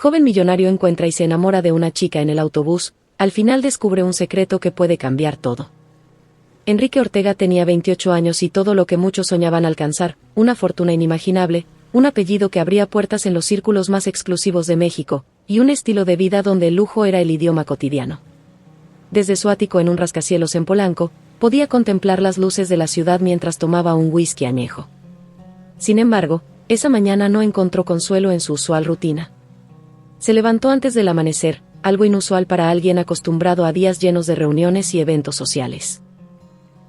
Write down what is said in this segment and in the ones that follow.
joven millonario encuentra y se enamora de una chica en el autobús, al final descubre un secreto que puede cambiar todo. Enrique Ortega tenía 28 años y todo lo que muchos soñaban alcanzar, una fortuna inimaginable, un apellido que abría puertas en los círculos más exclusivos de México, y un estilo de vida donde el lujo era el idioma cotidiano. Desde su ático en un rascacielos en Polanco, podía contemplar las luces de la ciudad mientras tomaba un whisky añejo. Sin embargo, esa mañana no encontró consuelo en su usual rutina. Se levantó antes del amanecer, algo inusual para alguien acostumbrado a días llenos de reuniones y eventos sociales.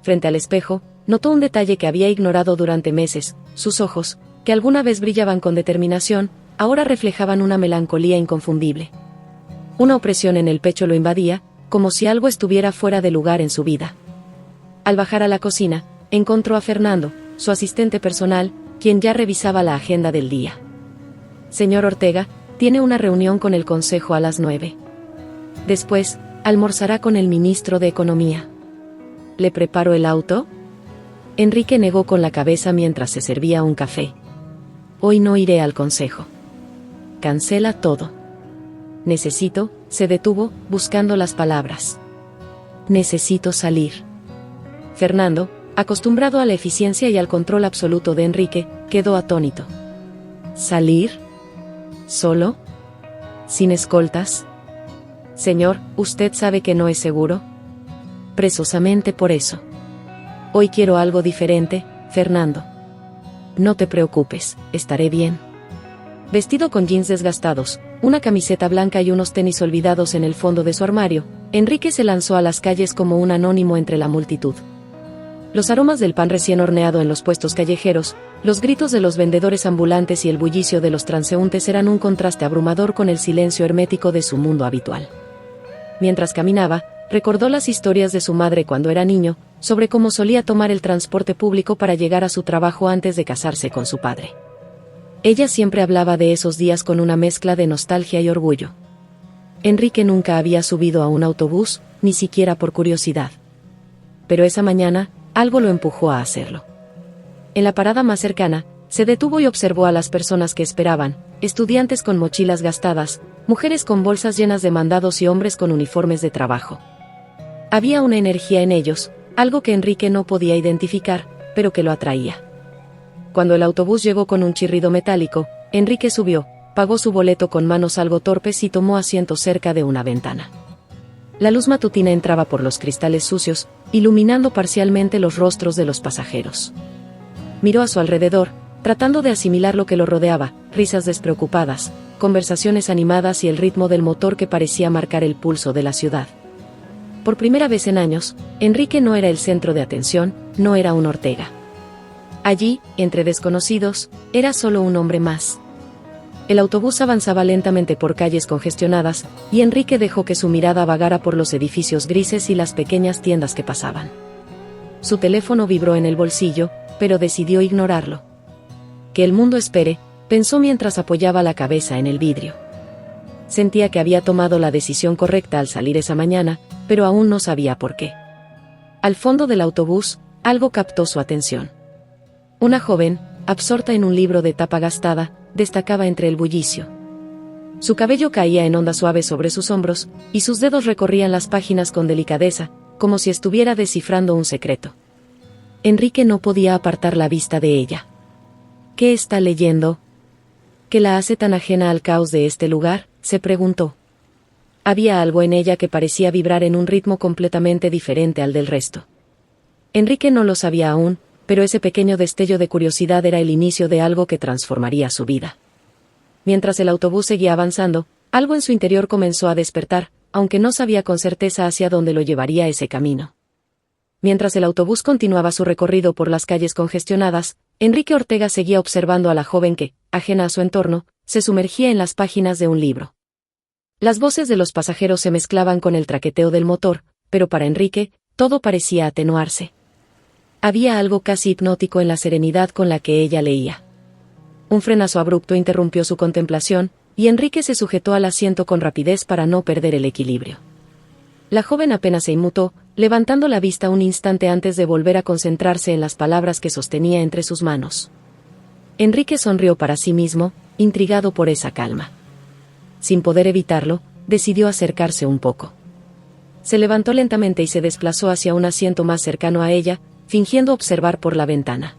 Frente al espejo, notó un detalle que había ignorado durante meses: sus ojos, que alguna vez brillaban con determinación, ahora reflejaban una melancolía inconfundible. Una opresión en el pecho lo invadía, como si algo estuviera fuera de lugar en su vida. Al bajar a la cocina, encontró a Fernando, su asistente personal, quien ya revisaba la agenda del día. Señor Ortega, tiene una reunión con el Consejo a las 9. Después, almorzará con el ministro de Economía. ¿Le preparo el auto? Enrique negó con la cabeza mientras se servía un café. Hoy no iré al consejo. Cancela todo. Se detuvo, buscando las palabras. Necesito salir. Fernando, acostumbrado a la eficiencia y al control absoluto de Enrique, quedó atónito. ¿Salir? ¿Solo? ¿Sin escoltas? Señor, ¿usted sabe que no es seguro? Precisamente por eso. Hoy quiero algo diferente, Fernando. No te preocupes, estaré bien. Vestido con jeans desgastados, una camiseta blanca y unos tenis olvidados en el fondo de su armario, Enrique se lanzó a las calles como un anónimo entre la multitud. Los aromas del pan recién horneado en los puestos callejeros, los gritos de los vendedores ambulantes y el bullicio de los transeúntes eran un contraste abrumador con el silencio hermético de su mundo habitual. Mientras caminaba, recordó las historias de su madre cuando era niño, sobre cómo solía tomar el transporte público para llegar a su trabajo antes de casarse con su padre. Ella siempre hablaba de esos días con una mezcla de nostalgia y orgullo. Enrique nunca había subido a un autobús, ni siquiera por curiosidad. Pero esa mañana, algo lo empujó a hacerlo. En la parada más cercana, se detuvo y observó a las personas que esperaban: estudiantes con mochilas gastadas, mujeres con bolsas llenas de mandados y hombres con uniformes de trabajo. Había una energía en ellos, algo que Enrique no podía identificar, pero que lo atraía. Cuando el autobús llegó con un chirrido metálico, Enrique subió, pagó su boleto con manos algo torpes y tomó asiento cerca de una ventana. La luz matutina entraba por los cristales sucios, iluminando parcialmente los rostros de los pasajeros. Miró a su alrededor, tratando de asimilar lo que lo rodeaba: risas despreocupadas, conversaciones animadas y el ritmo del motor que parecía marcar el pulso de la ciudad. Por primera vez en años, Enrique no era el centro de atención, no era un Ortega. Allí, entre desconocidos, era solo un hombre más. El autobús avanzaba lentamente por calles congestionadas, y Enrique dejó que su mirada vagara por los edificios grises y las pequeñas tiendas que pasaban. Su teléfono vibró en el bolsillo, pero decidió ignorarlo. Que el mundo espere, pensó mientras apoyaba la cabeza en el vidrio. Sentía que había tomado la decisión correcta al salir esa mañana, pero aún no sabía por qué. Al fondo del autobús, algo captó su atención. Una joven, absorta en un libro de tapa gastada, destacaba entre el bullicio. Su cabello caía en ondas suaves sobre sus hombros, y sus dedos recorrían las páginas con delicadeza, como si estuviera descifrando un secreto. Enrique no podía apartar la vista de ella. ¿Qué está leyendo? ¿Qué la hace tan ajena al caos de este lugar?, se preguntó. Había algo en ella que parecía vibrar en un ritmo completamente diferente al del resto. Enrique no lo sabía aún, pero ese pequeño destello de curiosidad era el inicio de algo que transformaría su vida. Mientras el autobús seguía avanzando, algo en su interior comenzó a despertar, aunque no sabía con certeza hacia dónde lo llevaría ese camino. Mientras el autobús continuaba su recorrido por las calles congestionadas, Enrique Ortega seguía observando a la joven que, ajena a su entorno, se sumergía en las páginas de un libro. Las voces de los pasajeros se mezclaban con el traqueteo del motor, pero para Enrique, todo parecía atenuarse. Había algo casi hipnótico en la serenidad con la que ella leía. Un frenazo abrupto interrumpió su contemplación, y Enrique se sujetó al asiento con rapidez para no perder el equilibrio. La joven apenas se inmutó, levantando la vista un instante antes de volver a concentrarse en las palabras que sostenía entre sus manos. Enrique sonrió para sí mismo, intrigado por esa calma. sin poder evitarlo, decidió acercarse un poco. Se levantó lentamente y se desplazó hacia un asiento más cercano a ella, fingiendo observar por la ventana.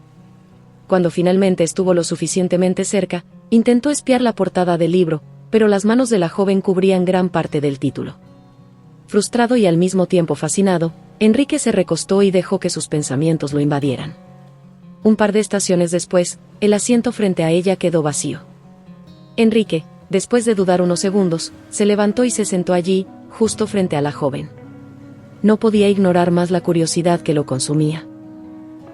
Cuando finalmente estuvo lo suficientemente cerca, intentó espiar la portada del libro, pero las manos de la joven cubrían gran parte del título. Frustrado y al mismo tiempo fascinado, Enrique se recostó y dejó que sus pensamientos lo invadieran. Un par de estaciones después, el asiento frente a ella quedó vacío. Enrique, después de dudar unos segundos, se levantó y se sentó allí, justo frente a la joven. No podía ignorar más la curiosidad que lo consumía.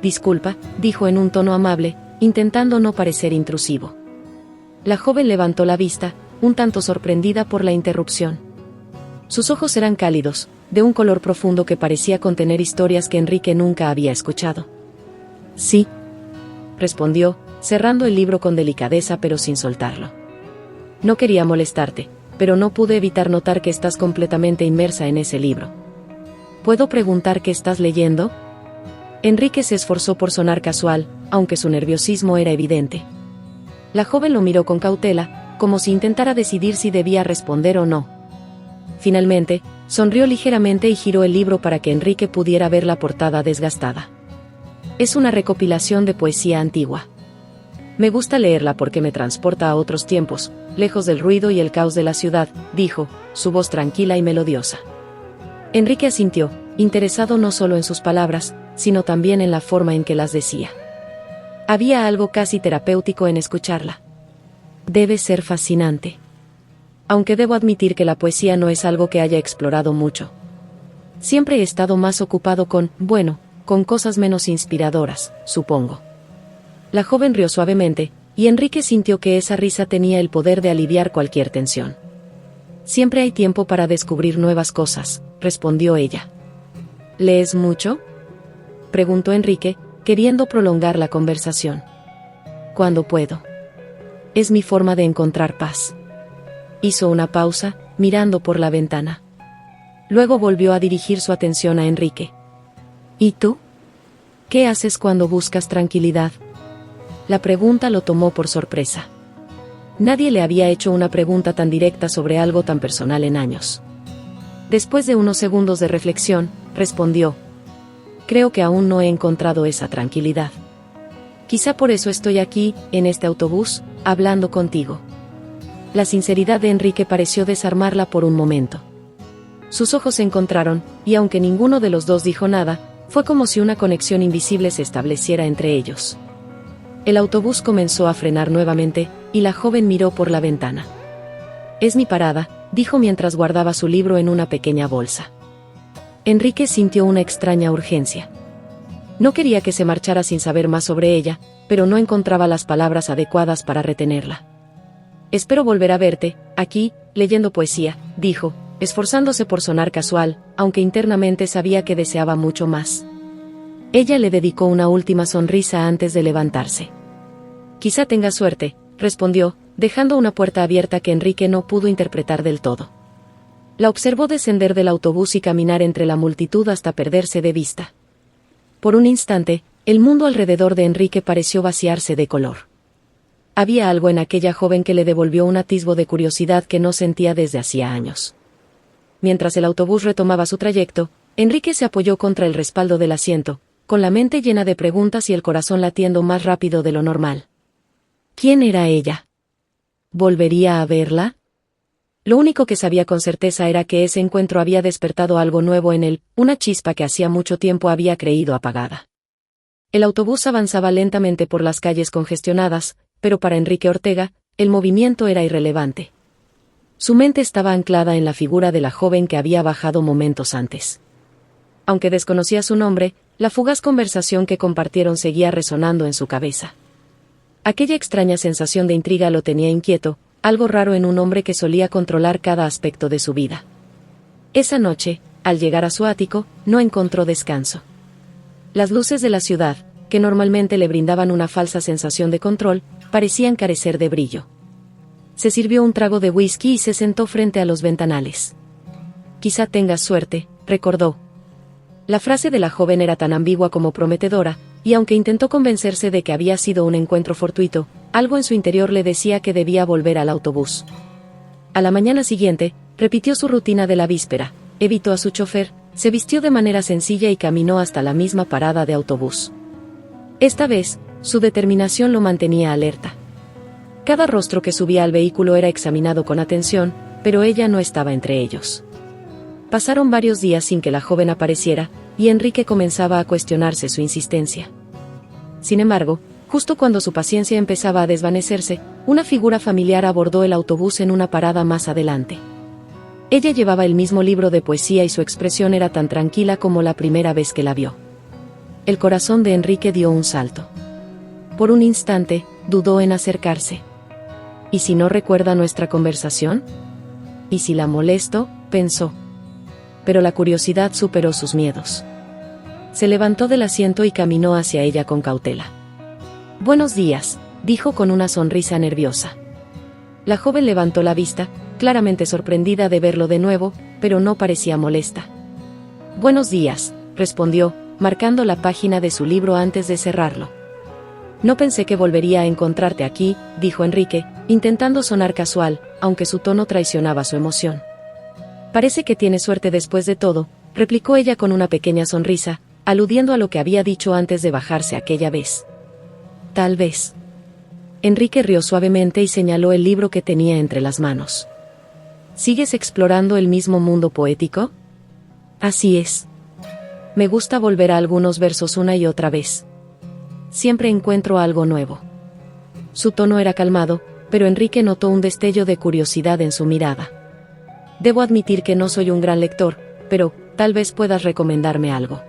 «Disculpa», dijo en un tono amable, intentando no parecer intrusivo. La joven levantó la vista, un tanto sorprendida por la interrupción. Sus ojos eran cálidos, de un color profundo que parecía contener historias que Enrique nunca había escuchado. «Sí», respondió, cerrando el libro con delicadeza pero sin soltarlo. «No quería molestarte, pero no pude evitar notar que estás completamente inmersa en ese libro. ¿Puedo preguntar qué estás leyendo?» Enrique se esforzó por sonar casual, aunque su nerviosismo era evidente. La joven lo miró con cautela, como si intentara decidir si debía responder o no. Finalmente, sonrió ligeramente y giró el libro para que Enrique pudiera ver la portada desgastada. «Es una recopilación de poesía antigua. Me gusta leerla porque me transporta a otros tiempos, lejos del ruido y el caos de la ciudad», dijo, su voz tranquila y melodiosa. Enrique asintió, interesado no solo en sus palabras, sino también en la forma en que las decía. Había algo casi terapéutico en escucharla. Debe ser fascinante. Aunque debo admitir que la poesía no es algo que haya explorado mucho. Siempre he estado más ocupado con cosas menos inspiradoras, supongo. La joven rió suavemente, y Enrique sintió que esa risa tenía el poder de aliviar cualquier tensión. «Siempre hay tiempo para descubrir nuevas cosas», respondió ella. «¿Lees mucho?», preguntó Enrique, queriendo prolongar la conversación. «Cuando puedo. Es mi forma de encontrar paz». Hizo una pausa, mirando por la ventana. Luego volvió a dirigir su atención a Enrique. «¿Y tú? ¿Qué haces cuando buscas tranquilidad?». La pregunta lo tomó por sorpresa. Nadie le había hecho una pregunta tan directa sobre algo tan personal en años. Después de unos segundos de reflexión, respondió: «Creo que aún no he encontrado esa tranquilidad. Quizá por eso estoy aquí, en este autobús, hablando contigo». La sinceridad de Enrique pareció desarmarla por un momento. Sus ojos se encontraron, y aunque ninguno de los dos dijo nada, fue como si una conexión invisible se estableciera entre ellos. El autobús comenzó a frenar nuevamente, y la joven miró por la ventana. «Es mi parada», dijo mientras guardaba su libro en una pequeña bolsa. Enrique sintió una extraña urgencia. No quería que se marchara sin saber más sobre ella, pero no encontraba las palabras adecuadas para retenerla. «Espero volver a verte, aquí, leyendo poesía», dijo, esforzándose por sonar casual, aunque internamente sabía que deseaba mucho más. Ella le dedicó una última sonrisa antes de levantarse. «Quizá tengas suerte», respondió, dejando una puerta abierta que Enrique no pudo interpretar del todo. La observó descender del autobús y caminar entre la multitud hasta perderse de vista. Por un instante, el mundo alrededor de Enrique pareció vaciarse de color. Había algo en aquella joven que le devolvió un atisbo de curiosidad que no sentía desde hacía años. Mientras el autobús retomaba su trayecto, Enrique se apoyó contra el respaldo del asiento, con la mente llena de preguntas y el corazón latiendo más rápido de lo normal. ¿Quién era ella? ¿Volvería a verla? Lo único que sabía con certeza era que ese encuentro había despertado algo nuevo en él, una chispa que hacía mucho tiempo había creído apagada. El autobús avanzaba lentamente por las calles congestionadas, pero para Enrique Ortega, el movimiento era irrelevante. Su mente estaba anclada en la figura de la joven que había bajado momentos antes. Aunque desconocía su nombre, la fugaz conversación que compartieron seguía resonando en su cabeza. Aquella extraña sensación de intriga lo tenía inquieto, algo raro en un hombre que solía controlar cada aspecto de su vida. Esa noche, al llegar a su ático, no encontró descanso. Las luces de la ciudad, que normalmente le brindaban una falsa sensación de control, parecían carecer de brillo. Se sirvió un trago de whisky y se sentó frente a los ventanales. «Quizá tengas suerte», recordó. La frase de la joven era tan ambigua como prometedora, y aunque intentó convencerse de que había sido un encuentro fortuito, algo en su interior le decía que debía volver al autobús. A la mañana siguiente, repitió su rutina de la víspera, evitó a su chofer, se vistió de manera sencilla y caminó hasta la misma parada de autobús. Esta vez, su determinación lo mantenía alerta. Cada rostro que subía al vehículo era examinado con atención, pero ella no estaba entre ellos. Pasaron varios días sin que la joven apareciera, y Enrique comenzaba a cuestionarse su insistencia. Sin embargo, justo cuando su paciencia empezaba a desvanecerse, una figura familiar abordó el autobús en una parada más adelante. Ella llevaba el mismo libro de poesía y su expresión era tan tranquila como la primera vez que la vio. El corazón de Enrique dio un salto. Por un instante, dudó en acercarse. ¿Y si no recuerda nuestra conversación? ¿Y si la molesto?, pensó. Pero la curiosidad superó sus miedos. Se levantó del asiento y caminó hacia ella con cautela. «Buenos días», dijo con una sonrisa nerviosa. La joven levantó la vista, claramente sorprendida de verlo de nuevo, pero no parecía molesta. «Buenos días», respondió, marcando la página de su libro antes de cerrarlo. «No pensé que volvería a encontrarte aquí», dijo Enrique, intentando sonar casual, aunque su tono traicionaba su emoción. «Parece que tienes suerte después de todo», replicó ella con una pequeña sonrisa, aludiendo a lo que había dicho antes de bajarse aquella vez. «Tal vez». Enrique rió suavemente y señaló el libro que tenía entre las manos. «¿Sigues explorando el mismo mundo poético?» «Así es. Me gusta volver a algunos versos una y otra vez. Siempre encuentro algo nuevo». Su tono era calmado, pero Enrique notó un destello de curiosidad en su mirada. «Debo admitir que no soy un gran lector, pero tal vez puedas recomendarme algo».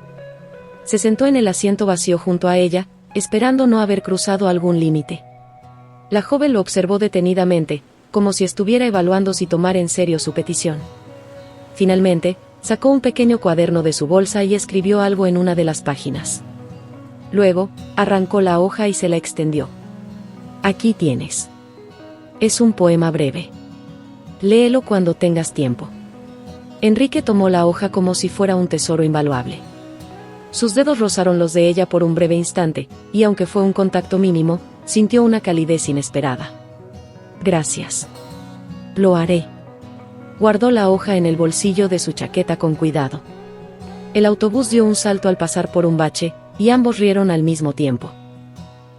Se sentó en el asiento vacío junto a ella, esperando no haber cruzado algún límite. La joven lo observó detenidamente, como si estuviera evaluando si tomar en serio su petición. Finalmente, sacó un pequeño cuaderno de su bolsa y escribió algo en una de las páginas. Luego, arrancó la hoja y se la extendió. «Aquí tienes. Es un poema breve. Léelo cuando tengas tiempo». Enrique tomó la hoja como si fuera un tesoro invaluable. Sus dedos rozaron los de ella por un breve instante, y aunque fue un contacto mínimo, sintió una calidez inesperada. «Gracias. Lo haré». Guardó la hoja en el bolsillo de su chaqueta con cuidado. El autobús dio un salto al pasar por un bache, y ambos rieron al mismo tiempo.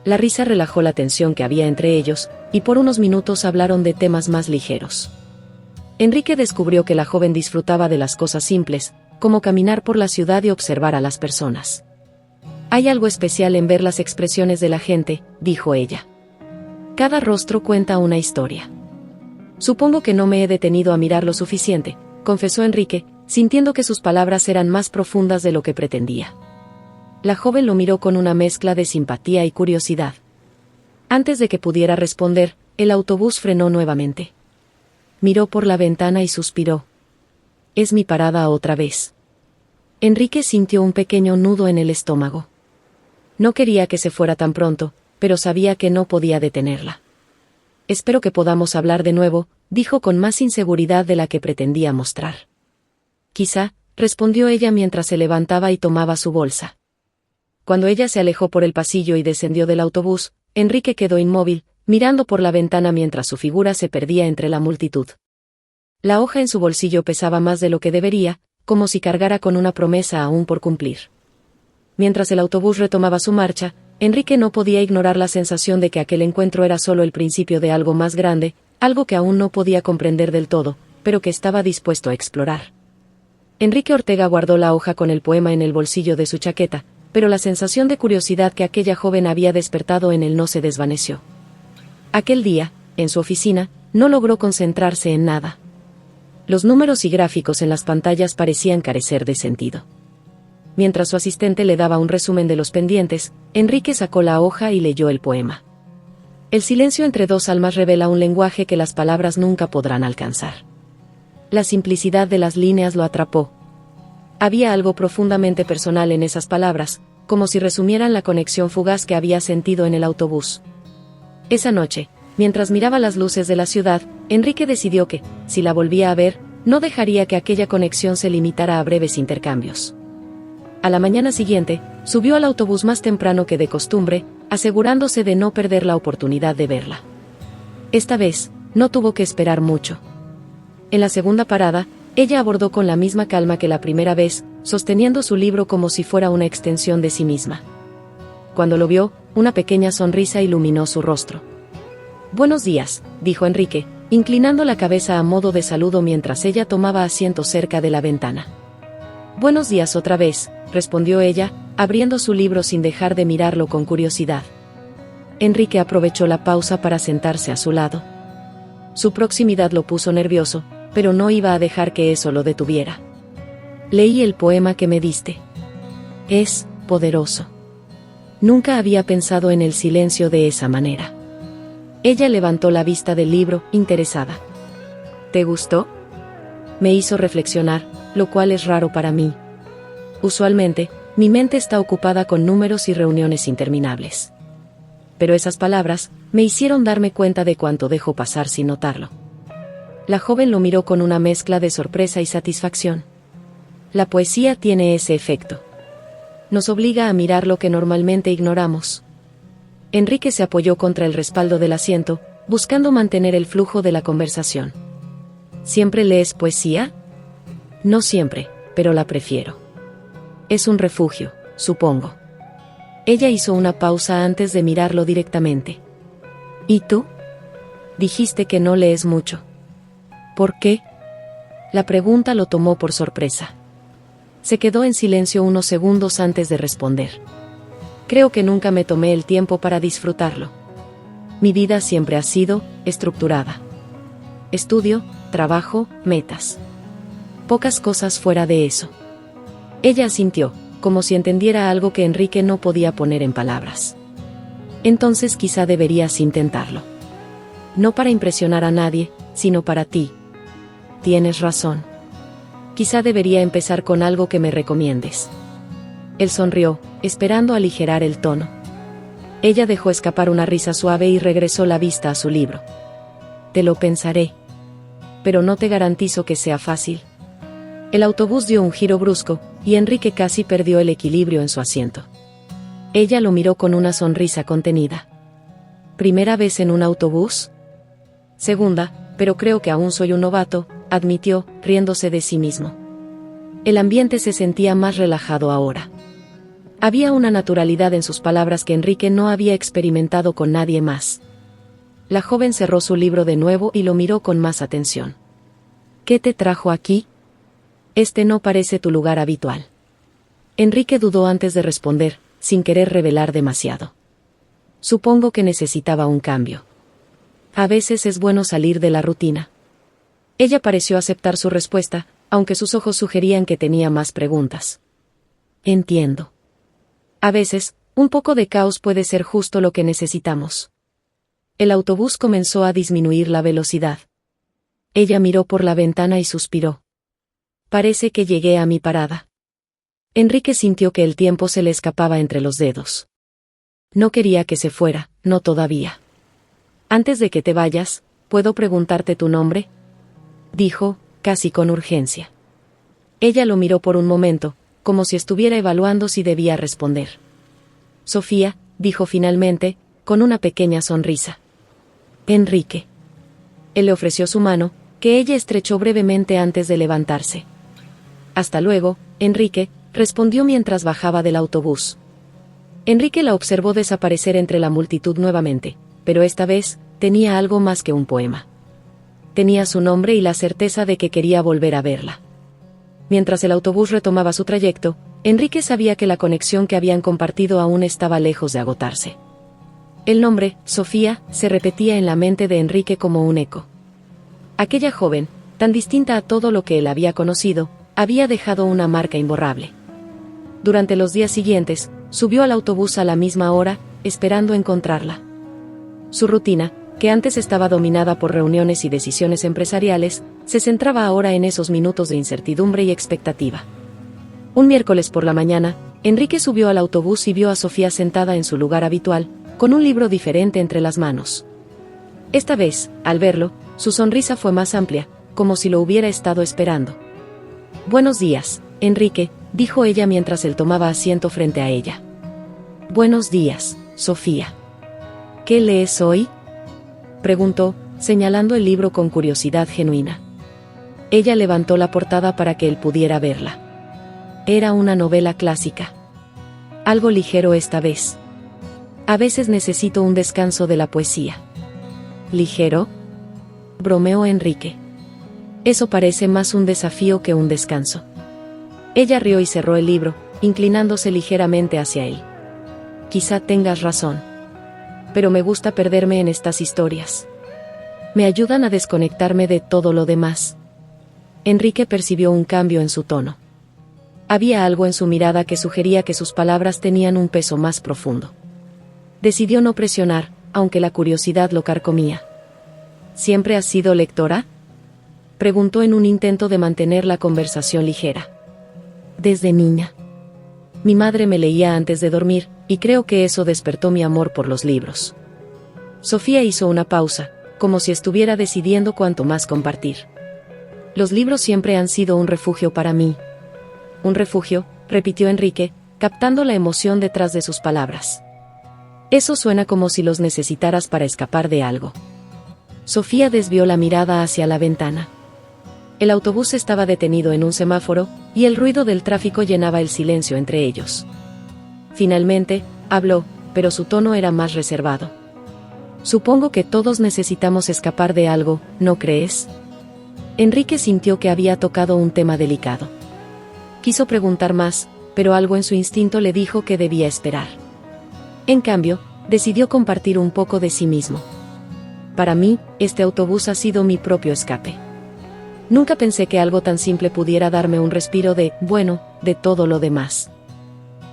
La risa relajó la tensión que había entre ellos, y por unos minutos hablaron de temas más ligeros. Enrique descubrió que la joven disfrutaba de las cosas simples, como caminar por la ciudad y observar a las personas. «Hay algo especial en ver las expresiones de la gente», dijo ella. «Cada rostro cuenta una historia». «Supongo que no me he detenido a mirar lo suficiente», confesó Enrique, sintiendo que sus palabras eran más profundas de lo que pretendía. La joven lo miró con una mezcla de simpatía y curiosidad. Antes de que pudiera responder, el autobús frenó nuevamente. Miró por la ventana y suspiró. «Es mi parada otra vez». Enrique sintió un pequeño nudo en el estómago. No quería que se fuera tan pronto, pero sabía que no podía detenerla. «Espero que podamos hablar de nuevo», dijo con más inseguridad de la que pretendía mostrar. «Quizá», respondió ella mientras se levantaba y tomaba su bolsa. Cuando ella se alejó por el pasillo y descendió del autobús, Enrique quedó inmóvil, mirando por la ventana mientras su figura se perdía entre la multitud. La hoja en su bolsillo pesaba más de lo que debería, como si cargara con una promesa aún por cumplir. Mientras el autobús retomaba su marcha, Enrique no podía ignorar la sensación de que aquel encuentro era solo el principio de algo más grande, algo que aún no podía comprender del todo, pero que estaba dispuesto a explorar. Enrique Ortega guardó la hoja con el poema en el bolsillo de su chaqueta, pero la sensación de curiosidad que aquella joven había despertado en él no se desvaneció. Aquel día, en su oficina, no logró concentrarse en nada. Los números y gráficos en las pantallas parecían carecer de sentido. Mientras su asistente le daba un resumen de los pendientes, Enrique sacó la hoja y leyó el poema. El silencio entre dos almas revela un lenguaje que las palabras nunca podrán alcanzar. La simplicidad de las líneas lo atrapó. Había algo profundamente personal en esas palabras, como si resumieran la conexión fugaz que había sentido en el autobús. Esa noche, mientras miraba las luces de la ciudad, Enrique decidió que, si la volvía a ver, no dejaría que aquella conexión se limitara a breves intercambios. A la mañana siguiente, subió al autobús más temprano que de costumbre, asegurándose de no perder la oportunidad de verla. Esta vez, no tuvo que esperar mucho. En la segunda parada, ella abordó con la misma calma que la primera vez, sosteniendo su libro como si fuera una extensión de sí misma. Cuando lo vio, una pequeña sonrisa iluminó su rostro. «Buenos días», dijo Enrique, inclinando la cabeza a modo de saludo mientras ella tomaba asiento cerca de la ventana. «Buenos días otra vez», respondió ella, abriendo su libro sin dejar de mirarlo con curiosidad. Enrique aprovechó la pausa para sentarse a su lado. Su proximidad lo puso nervioso, pero no iba a dejar que eso lo detuviera. «Leí el poema que me diste. Es poderoso». Nunca había pensado en el silencio de esa manera. Ella levantó la vista del libro, interesada. «¿Te gustó?». Me hizo reflexionar, lo cual es raro para mí. Usualmente, mi mente está ocupada con números y reuniones interminables. Pero esas palabras me hicieron darme cuenta de cuánto dejo pasar sin notarlo. La joven lo miró con una mezcla de sorpresa y satisfacción. La poesía tiene ese efecto. Nos obliga a mirar lo que normalmente ignoramos. Enrique se apoyó contra el respaldo del asiento, buscando mantener el flujo de la conversación. ¿Siempre lees poesía? No siempre, pero la prefiero. Es un refugio, supongo. Ella hizo una pausa antes de mirarlo directamente. ¿Y tú? Dijiste que no lees mucho. ¿Por qué? La pregunta lo tomó por sorpresa. Se quedó en silencio unos segundos antes de responder. Creo que nunca me tomé el tiempo para disfrutarlo. Mi vida siempre ha sido estructurada. Estudio, trabajo, metas. Pocas cosas fuera de eso. Ella asintió, como si entendiera algo que Enrique no podía poner en palabras. Entonces quizá deberías intentarlo. No para impresionar a nadie, sino para ti. Tienes razón. Quizá debería empezar con algo que me recomiendes. Él sonrió, esperando aligerar el tono. Ella dejó escapar una risa suave y regresó la vista a su libro. Te lo pensaré. Pero no te garantizo que sea fácil. El autobús dio un giro brusco, y Enrique casi perdió el equilibrio en su asiento. Ella lo miró con una sonrisa contenida. ¿Primera vez en un autobús? Segunda, pero creo que aún soy un novato, admitió, riéndose de sí mismo. El ambiente se sentía más relajado ahora. Había una naturalidad en sus palabras que Enrique no había experimentado con nadie más. La joven cerró su libro de nuevo y lo miró con más atención. ¿Qué te trajo aquí? Este no parece tu lugar habitual. Enrique dudó antes de responder, sin querer revelar demasiado. Supongo que necesitaba un cambio. A veces es bueno salir de la rutina. Ella pareció aceptar su respuesta, aunque sus ojos sugerían que tenía más preguntas. Entiendo. A veces, un poco de caos puede ser justo lo que necesitamos. El autobús comenzó a disminuir la velocidad. Ella miró por la ventana y suspiró. Parece que llegué a mi parada. Enrique sintió que el tiempo se le escapaba entre los dedos. No quería que se fuera, no todavía. Antes de que te vayas, ¿puedo preguntarte tu nombre?, dijo, casi con urgencia. Ella lo miró por un momento, como si estuviera evaluando si debía responder. Sofía, dijo finalmente, con una pequeña sonrisa. Enrique. Él le ofreció su mano, que ella estrechó brevemente antes de levantarse. Hasta luego, Enrique, respondió mientras bajaba del autobús. Enrique la observó desaparecer entre la multitud nuevamente, pero esta vez, tenía algo más que un poema. Tenía su nombre y la certeza de que quería volver a verla. Mientras el autobús retomaba su trayecto, Enrique sabía que la conexión que habían compartido aún estaba lejos de agotarse. El nombre, Sofía, se repetía en la mente de Enrique como un eco. Aquella joven, tan distinta a todo lo que él había conocido, había dejado una marca imborrable. Durante los días siguientes, subió al autobús a la misma hora, esperando encontrarla. Su rutina, que antes estaba dominada por reuniones y decisiones empresariales, se centraba ahora en esos minutos de incertidumbre y expectativa. Un miércoles por la mañana, Enrique subió al autobús y vio a Sofía sentada en su lugar habitual, con un libro diferente entre las manos. Esta vez, al verlo, su sonrisa fue más amplia, como si lo hubiera estado esperando. Buenos días, Enrique, dijo ella mientras él tomaba asiento frente a ella. Buenos días, Sofía. ¿Qué lees hoy?, preguntó, señalando el libro con curiosidad genuina. Ella levantó la portada para que él pudiera verla. Era una novela clásica. Algo ligero esta vez. A veces necesito un descanso de la poesía. ¿Ligero?, bromeó Enrique. Eso parece más un desafío que un descanso. Ella rió y cerró el libro, inclinándose ligeramente hacia él. Quizá tengas razón. Pero me gusta perderme en estas historias. Me ayudan a desconectarme de todo lo demás. Enrique percibió un cambio en su tono. Había algo en su mirada que sugería que sus palabras tenían un peso más profundo. Decidió no presionar, aunque la curiosidad lo carcomía. ¿Siempre has sido lectora?, preguntó en un intento de mantener la conversación ligera. Desde niña. Mi madre me leía antes de dormir, y creo que eso despertó mi amor por los libros. Sofía hizo una pausa, como si estuviera decidiendo cuánto más compartir. Los libros siempre han sido un refugio para mí. Un refugio, repitió Enrique, captando la emoción detrás de sus palabras. Eso suena como si los necesitaras para escapar de algo. Sofía desvió la mirada hacia la ventana. El autobús estaba detenido en un semáforo, y el ruido del tráfico llenaba el silencio entre ellos. Finalmente, habló, pero su tono era más reservado. Supongo que todos necesitamos escapar de algo, ¿no crees? Enrique sintió que había tocado un tema delicado. Quiso preguntar más, pero algo en su instinto le dijo que debía esperar. En cambio, decidió compartir un poco de sí mismo. Para mí, este autobús ha sido mi propio escape. Nunca pensé que algo tan simple pudiera darme un respiro de todo lo demás.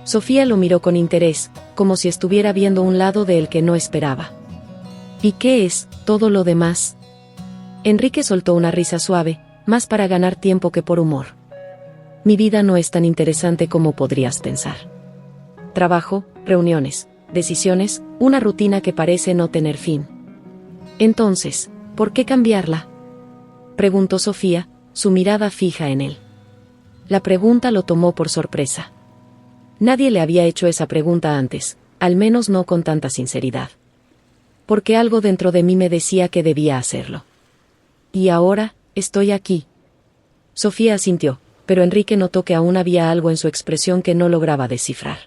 Sofía lo miró con interés, como si estuviera viendo un lado de él que no esperaba. ¿Y qué es todo lo demás? Enrique soltó una risa suave, más para ganar tiempo que por humor. Mi vida no es tan interesante como podrías pensar. Trabajo, reuniones, decisiones, una rutina que parece no tener fin. Entonces, ¿por qué cambiarla?, preguntó Sofía, su mirada fija en él. La pregunta lo tomó por sorpresa. Nadie le había hecho esa pregunta antes, al menos no con tanta sinceridad. Porque algo dentro de mí me decía que debía hacerlo. Y ahora, estoy aquí. Sofía asintió, pero Enrique notó que aún había algo en su expresión que no lograba descifrar.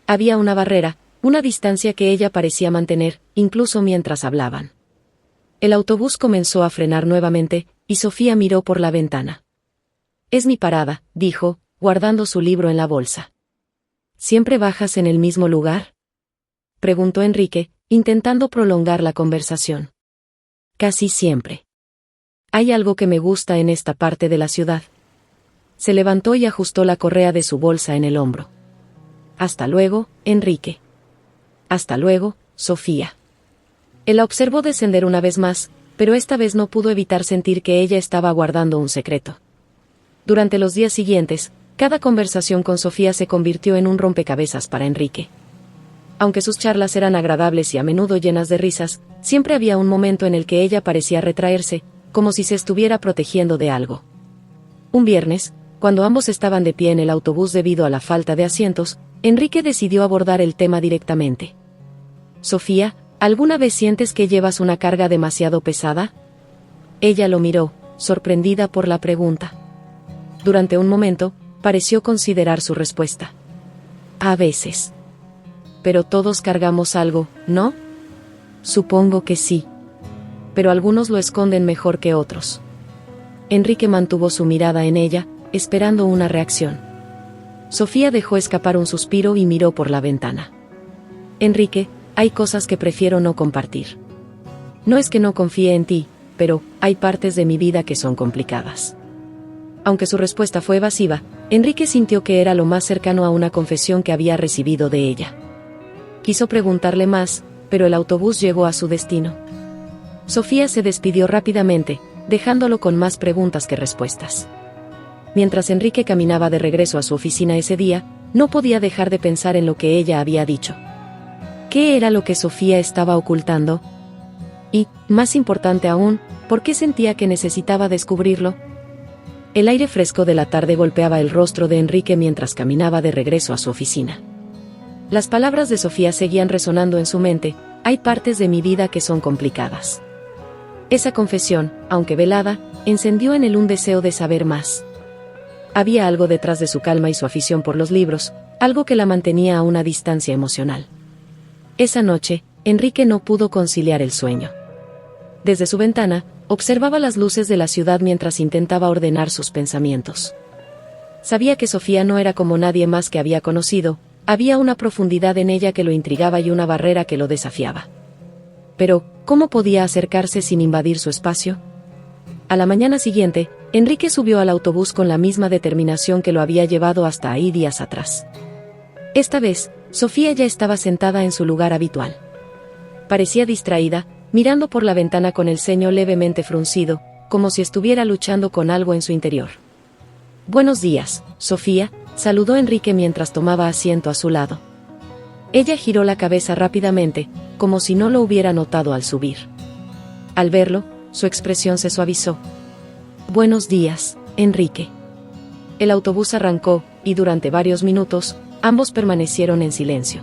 Había una barrera, una distancia que ella parecía mantener, incluso mientras hablaban. El autobús comenzó a frenar nuevamente, y Sofía miró por la ventana. Es mi parada, dijo, guardando su libro en la bolsa. ¿Siempre bajas en el mismo lugar?, preguntó Enrique, intentando prolongar la conversación. Casi siempre. Hay algo que me gusta en esta parte de la ciudad. Se levantó y ajustó la correa de su bolsa en el hombro. Hasta luego, Enrique. Hasta luego, Sofía. Él la observó descender una vez más, pero esta vez no pudo evitar sentir que ella estaba guardando un secreto. Durante los días siguientes, cada conversación con Sofía se convirtió en un rompecabezas para Enrique. Aunque sus charlas eran agradables y a menudo llenas de risas, siempre había un momento en el que ella parecía retraerse, como si se estuviera protegiendo de algo. Un viernes, cuando ambos estaban de pie en el autobús debido a la falta de asientos, Enrique decidió abordar el tema directamente. Sofía, ¿alguna vez sientes que llevas una carga demasiado pesada?, ella lo miró, sorprendida por la pregunta. Durante un momento, pareció considerar su respuesta. A veces. Pero todos cargamos algo, ¿no? Supongo que sí. Pero algunos lo esconden mejor que otros. Enrique mantuvo su mirada en ella, esperando una reacción. Sofía dejó escapar un suspiro y miró por la ventana. Enrique, hay cosas que prefiero no compartir. No es que no confíe en ti, pero hay partes de mi vida que son complicadas. Aunque su respuesta fue evasiva, Enrique sintió que era lo más cercano a una confesión que había recibido de ella. Quiso preguntarle más, pero el autobús llegó a su destino. Sofía se despidió rápidamente, dejándolo con más preguntas que respuestas. Mientras Enrique caminaba de regreso a su oficina ese día, no podía dejar de pensar en lo que ella había dicho. ¿Qué era lo que Sofía estaba ocultando? Y, más importante aún, ¿por qué sentía que necesitaba descubrirlo? El aire fresco de la tarde golpeaba el rostro de Enrique mientras caminaba de regreso a su oficina. Las palabras de Sofía seguían resonando en su mente: hay partes de mi vida que son complicadas. Esa confesión, aunque velada, encendió en él un deseo de saber más. Había algo detrás de su calma y su afición por los libros, algo que la mantenía a una distancia emocional. Esa noche, Enrique no pudo conciliar el sueño. Desde su ventana, observaba las luces de la ciudad mientras intentaba ordenar sus pensamientos. Sabía que Sofía no era como nadie más que había conocido, había una profundidad en ella que lo intrigaba y una barrera que lo desafiaba. Pero, ¿cómo podía acercarse sin invadir su espacio? A la mañana siguiente, Enrique subió al autobús con la misma determinación que lo había llevado hasta ahí días atrás. Esta vez, Sofía ya estaba sentada en su lugar habitual. Parecía distraída, mirando por la ventana con el ceño levemente fruncido, como si estuviera luchando con algo en su interior. «Buenos días, Sofía», saludó Enrique mientras tomaba asiento a su lado. Ella giró la cabeza rápidamente, como si no lo hubiera notado al subir. Al verlo, su expresión se suavizó. «Buenos días, Enrique». El autobús arrancó, y durante varios minutos, ambos permanecieron en silencio.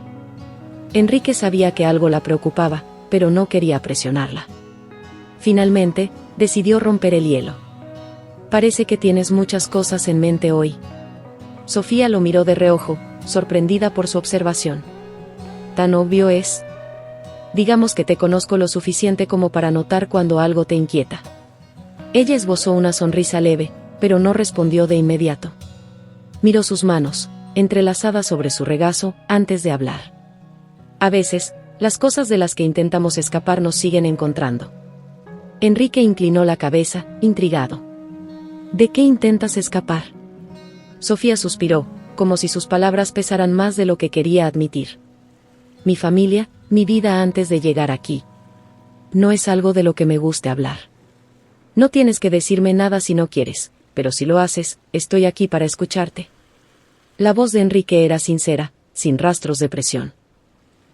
Enrique sabía que algo la preocupaba, pero no quería presionarla. Finalmente, decidió romper el hielo. «Parece que tienes muchas cosas en mente hoy». Sofía lo miró de reojo, sorprendida por su observación. «¿Tan obvio es? Digamos que te conozco lo suficiente como para notar cuando algo te inquieta». Ella esbozó una sonrisa leve, pero no respondió de inmediato. Miró sus manos, entrelazadas sobre su regazo, antes de hablar. A veces, las cosas de las que intentamos escapar nos siguen encontrando. Enrique inclinó la cabeza, intrigado. «¿De qué intentas escapar?». Sofía suspiró, como si sus palabras pesaran más de lo que quería admitir. «Mi familia, mi vida antes de llegar aquí. No es algo de lo que me guste hablar. No tienes que decirme nada si no quieres, pero si lo haces, estoy aquí para escucharte». La voz de Enrique era sincera, sin rastros de presión.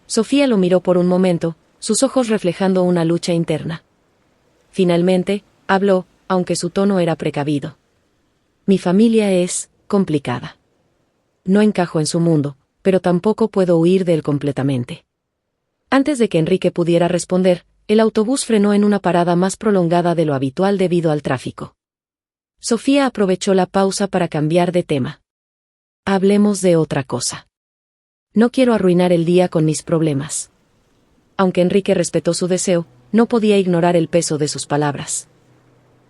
Sofía lo miró por un momento, sus ojos reflejando una lucha interna. Finalmente, habló, aunque su tono era precavido. «Mi familia es complicada. No encajo en su mundo, pero tampoco puedo huir de él completamente». Antes de que Enrique pudiera responder, el autobús frenó en una parada más prolongada de lo habitual debido al tráfico. Sofía aprovechó la pausa para cambiar de tema. «Hablemos de otra cosa. No quiero arruinar el día con mis problemas». Aunque Enrique respetó su deseo, no podía ignorar el peso de sus palabras.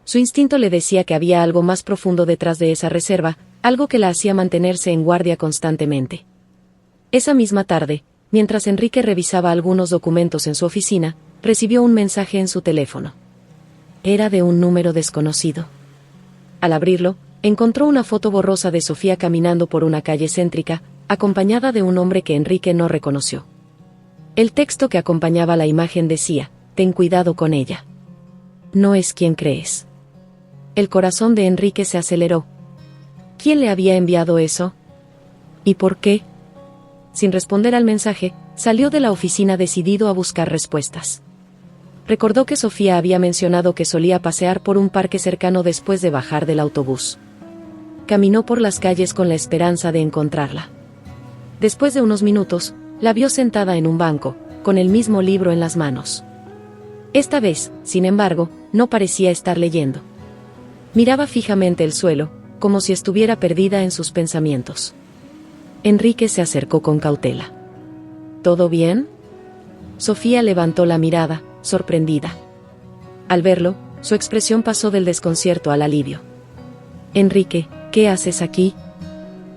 Su instinto le decía que había algo más profundo detrás de esa reserva, algo que la hacía mantenerse en guardia constantemente. Esa misma tarde, mientras Enrique revisaba algunos documentos en su oficina, recibió un mensaje en su teléfono. Era de un número desconocido. Al abrirlo, encontró una foto borrosa de Sofía caminando por una calle céntrica, acompañada de un hombre que Enrique no reconoció. El texto que acompañaba la imagen decía: «Ten cuidado con ella. No es quien crees». El corazón de Enrique se aceleró. ¿Quién le había enviado eso? ¿Y por qué? Sin responder al mensaje, salió de la oficina decidido a buscar respuestas. Recordó que Sofía había mencionado que solía pasear por un parque cercano después de bajar del autobús. Caminó por las calles con la esperanza de encontrarla. Después de unos minutos, la vio sentada en un banco, con el mismo libro en las manos. Esta vez, sin embargo, no parecía estar leyendo. Miraba fijamente el suelo, como si estuviera perdida en sus pensamientos. Enrique se acercó con cautela. «¿Todo bien?». Sofía levantó la mirada, sorprendida. Al verlo, su expresión pasó del desconcierto al alivio. «Enrique, ¿qué haces aquí?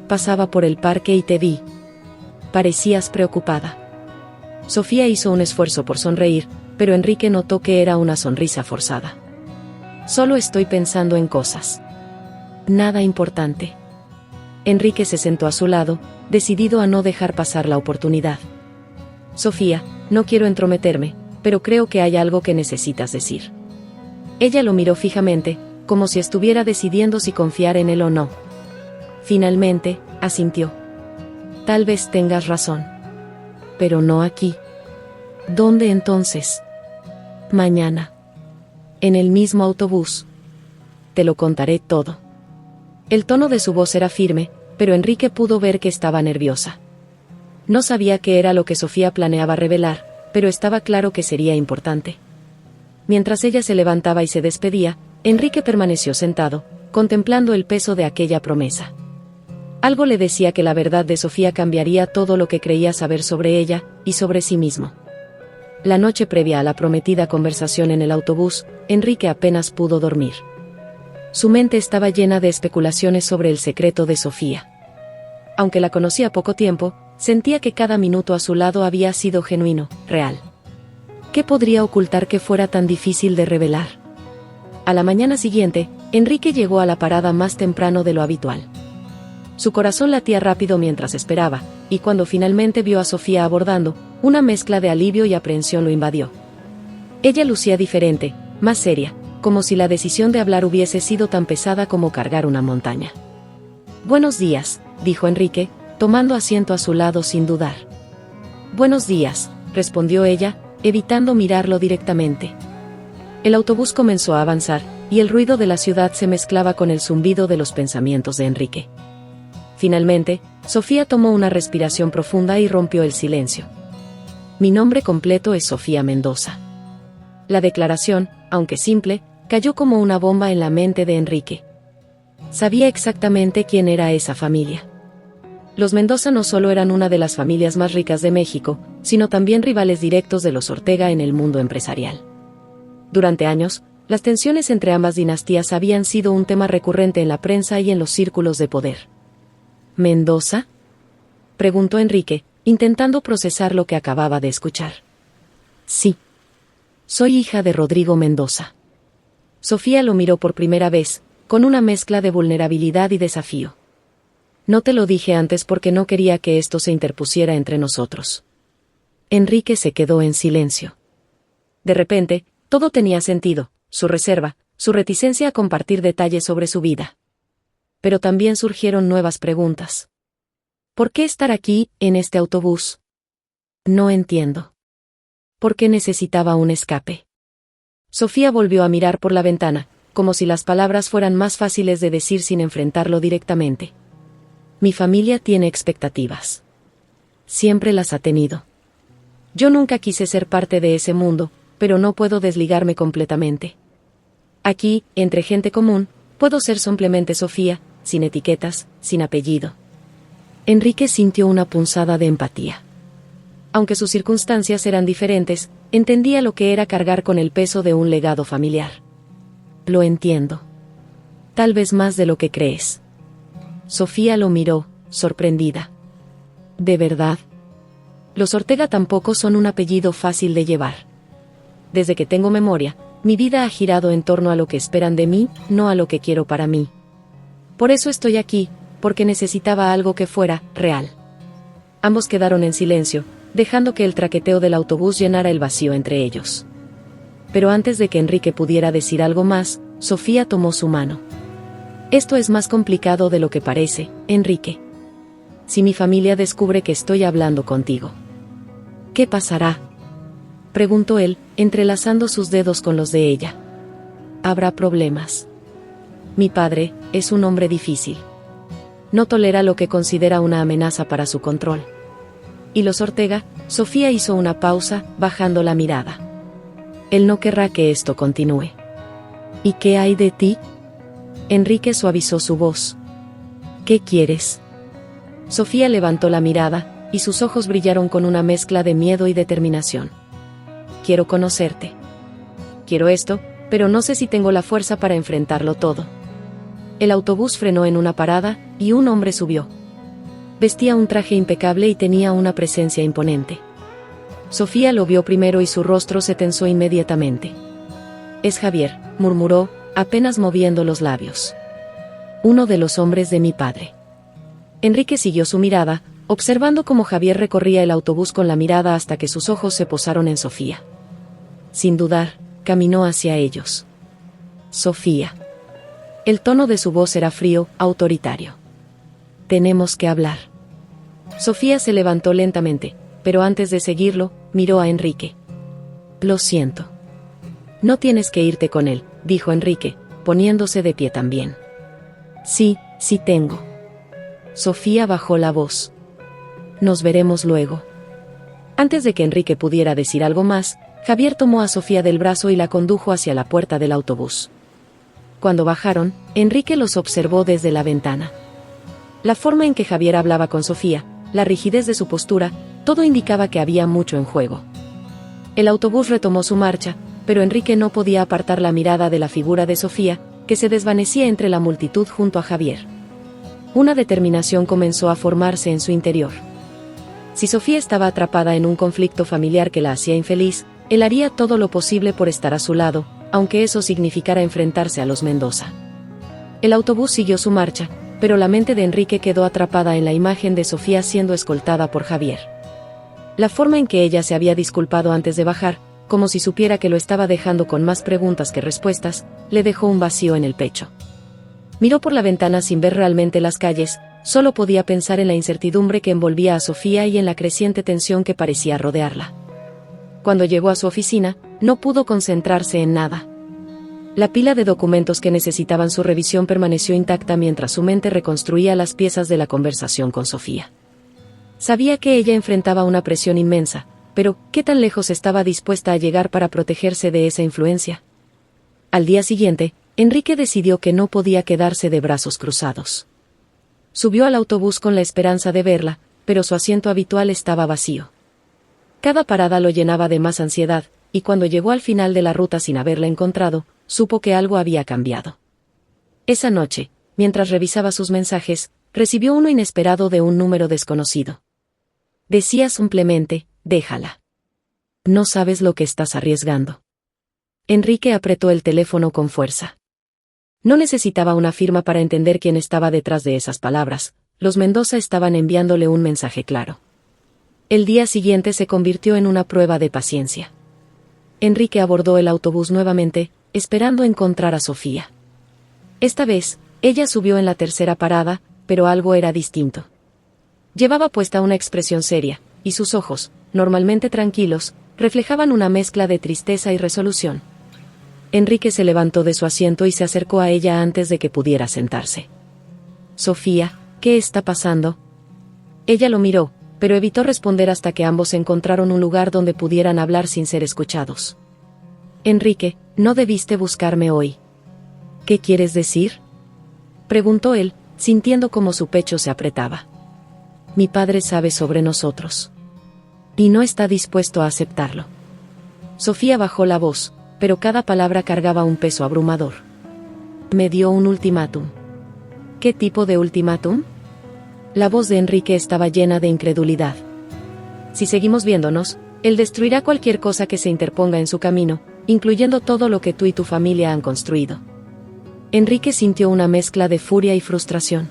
Pasaba por el parque y te vi. Parecías preocupada». Sofía hizo un esfuerzo por sonreír, pero Enrique notó que era una sonrisa forzada. «Solo estoy pensando en cosas. Nada importante». Enrique se sentó a su lado, decidido a no dejar pasar la oportunidad. «Sofía, no quiero entrometerme, pero creo que hay algo que necesitas decir». Ella lo miró fijamente, como si estuviera decidiendo si confiar en él o no. Finalmente, asintió. «Tal vez tengas razón. Pero no aquí». «¿Dónde entonces?». «Mañana. En el mismo autobús. Te lo contaré todo». El tono de su voz era firme, pero Enrique pudo ver que estaba nerviosa. No sabía qué era lo que Sofía planeaba revelar, pero estaba claro que sería importante. Mientras ella se levantaba y se despedía, Enrique permaneció sentado, contemplando el peso de aquella promesa. Algo le decía que la verdad de Sofía cambiaría todo lo que creía saber sobre ella, y sobre sí mismo. La noche previa a la prometida conversación en el autobús, Enrique apenas pudo dormir. Su mente estaba llena de especulaciones sobre el secreto de Sofía. Aunque la conocía poco tiempo, sentía que cada minuto a su lado había sido genuino, real. ¿Qué podría ocultar que fuera tan difícil de revelar? A la mañana siguiente, Enrique llegó a la parada más temprano de lo habitual. Su corazón latía rápido mientras esperaba, y cuando finalmente vio a Sofía abordando, una mezcla de alivio y aprehensión lo invadió. Ella lucía diferente, más seria, como si la decisión de hablar hubiese sido tan pesada como cargar una montaña. «Buenos días», dijo Enrique, tomando asiento a su lado sin dudar. «Buenos días», respondió ella, evitando mirarlo directamente. El autobús comenzó a avanzar, y el ruido de la ciudad se mezclaba con el zumbido de los pensamientos de Enrique. Finalmente, Sofía tomó una respiración profunda y rompió el silencio. «Mi nombre completo es Sofía Mendoza». La declaración, aunque simple, cayó como una bomba en la mente de Enrique. Sabía exactamente quién era esa familia. Los Mendoza no solo eran una de las familias más ricas de México, sino también rivales directos de los Ortega en el mundo empresarial. Durante años, las tensiones entre ambas dinastías habían sido un tema recurrente en la prensa y en los círculos de poder. «¿Mendoza?», preguntó Enrique, intentando procesar lo que acababa de escuchar. «Sí. Soy hija de Rodrigo Mendoza». Sofía lo miró por primera vez, con una mezcla de vulnerabilidad y desafío. «No te lo dije antes porque no quería que esto se interpusiera entre nosotros». Enrique se quedó en silencio. De repente, todo tenía sentido, su reserva, su reticencia a compartir detalles sobre su vida. Pero también surgieron nuevas preguntas. ¿Por qué estar aquí, en este autobús? No entiendo. ¿Por qué necesitaba un escape? Sofía volvió a mirar por la ventana, como si las palabras fueran más fáciles de decir sin enfrentarlo directamente. Mi familia tiene expectativas. Siempre las ha tenido. Yo nunca quise ser parte de ese mundo, pero no puedo desligarme completamente. Aquí, entre gente común, puedo ser simplemente Sofía, sin etiquetas, sin apellido. Enrique sintió una punzada de empatía. Aunque sus circunstancias eran diferentes, entendía lo que era cargar con el peso de un legado familiar. Lo entiendo. Tal vez más de lo que crees. Sofía lo miró, sorprendida. ¿De verdad? Los Ortega tampoco son un apellido fácil de llevar. Desde que tengo memoria, mi vida ha girado en torno a lo que esperan de mí, no a lo que quiero para mí. Por eso estoy aquí, porque necesitaba algo que fuera real. Ambos quedaron en silencio, dejando que el traqueteo del autobús llenara el vacío entre ellos. Pero antes de que Enrique pudiera decir algo más, Sofía tomó su mano. Esto es más complicado de lo que parece, Enrique. Si mi familia descubre que estoy hablando contigo, ¿qué pasará?, preguntó él, entrelazando sus dedos con los de ella. Habrá problemas. Mi padre es un hombre difícil. No tolera lo que considera una amenaza para su control. Y los Ortega, Sofía hizo una pausa, bajando la mirada. Él no querrá que esto continúe. ¿Y qué hay de ti? Enrique suavizó su voz. ¿Qué quieres? Sofía levantó la mirada, y sus ojos brillaron con una mezcla de miedo y determinación. Quiero conocerte. Quiero esto, pero no sé si tengo la fuerza para enfrentarlo todo. El autobús frenó en una parada, y un hombre subió. Vestía un traje impecable y tenía una presencia imponente. Sofía lo vio primero y su rostro se tensó inmediatamente. Es Javier, murmuró, apenas moviendo los labios. Uno de los hombres de mi padre. Enrique siguió su mirada, observando cómo Javier recorría el autobús con la mirada hasta que sus ojos se posaron en Sofía. Sin dudar, caminó hacia ellos. Sofía. El tono de su voz era frío, autoritario. Tenemos que hablar. Sofía se levantó lentamente, pero antes de seguirlo, miró a Enrique. Lo siento. No tienes que irte con él, dijo Enrique, poniéndose de pie también. Sí, sí tengo. Sofía bajó la voz. Nos veremos luego. Antes de que Enrique pudiera decir algo más, Javier tomó a Sofía del brazo y la condujo hacia la puerta del autobús. Cuando bajaron, Enrique los observó desde la ventana. La forma en que Javier hablaba con Sofía, la rigidez de su postura, todo indicaba que había mucho en juego. El autobús retomó su marcha, pero Enrique no podía apartar la mirada de la figura de Sofía, que se desvanecía entre la multitud junto a Javier. Una determinación comenzó a formarse en su interior. Si Sofía estaba atrapada en un conflicto familiar que la hacía infeliz, él haría todo lo posible por estar a su lado, aunque eso significara enfrentarse a los Mendoza. El autobús siguió su marcha, pero la mente de Enrique quedó atrapada en la imagen de Sofía siendo escoltada por Javier. La forma en que ella se había disculpado antes de bajar, como si supiera que lo estaba dejando con más preguntas que respuestas, le dejó un vacío en el pecho. Miró por la ventana sin ver realmente las calles, solo podía pensar en la incertidumbre que envolvía a Sofía y en la creciente tensión que parecía rodearla. Cuando llegó a su oficina, no pudo concentrarse en nada. La pila de documentos que necesitaban su revisión permaneció intacta mientras su mente reconstruía las piezas de la conversación con Sofía. Sabía que ella enfrentaba una presión inmensa, pero ¿qué tan lejos estaba dispuesta a llegar para protegerse de esa influencia? Al día siguiente, Enrique decidió que no podía quedarse de brazos cruzados. Subió al autobús con la esperanza de verla, pero su asiento habitual estaba vacío. Cada parada lo llenaba de más ansiedad, y cuando llegó al final de la ruta sin haberla encontrado, supo que algo había cambiado. Esa noche, mientras revisaba sus mensajes, recibió uno inesperado de un número desconocido. Decía simplemente: déjala. No sabes lo que estás arriesgando. Enrique apretó el teléfono con fuerza. No necesitaba una firma para entender quién estaba detrás de esas palabras. Los Mendoza estaban enviándole un mensaje claro. El día siguiente se convirtió en una prueba de paciencia. Enrique abordó el autobús nuevamente, esperando encontrar a Sofía. Esta vez, ella subió en la tercera parada, pero algo era distinto. Llevaba puesta una expresión seria, y sus ojos, normalmente tranquilos, reflejaban una mezcla de tristeza y resolución. Enrique se levantó de su asiento y se acercó a ella antes de que pudiera sentarse. «Sofía, ¿qué está pasando?» Ella lo miró, pero evitó responder hasta que ambos encontraron un lugar donde pudieran hablar sin ser escuchados. «Enrique, no debiste buscarme hoy». «¿Qué quieres decir?», preguntó él, sintiendo como su pecho se apretaba. «Mi padre sabe sobre nosotros. Y no está dispuesto a aceptarlo». Sofía bajó la voz, pero cada palabra cargaba un peso abrumador. «Me dio un ultimátum». «¿Qué tipo de ultimátum?». La voz de Enrique estaba llena de incredulidad. «Si seguimos viéndonos, él destruirá cualquier cosa que se interponga en su camino, incluyendo todo lo que tú y tu familia han construido». Enrique sintió una mezcla de furia y frustración.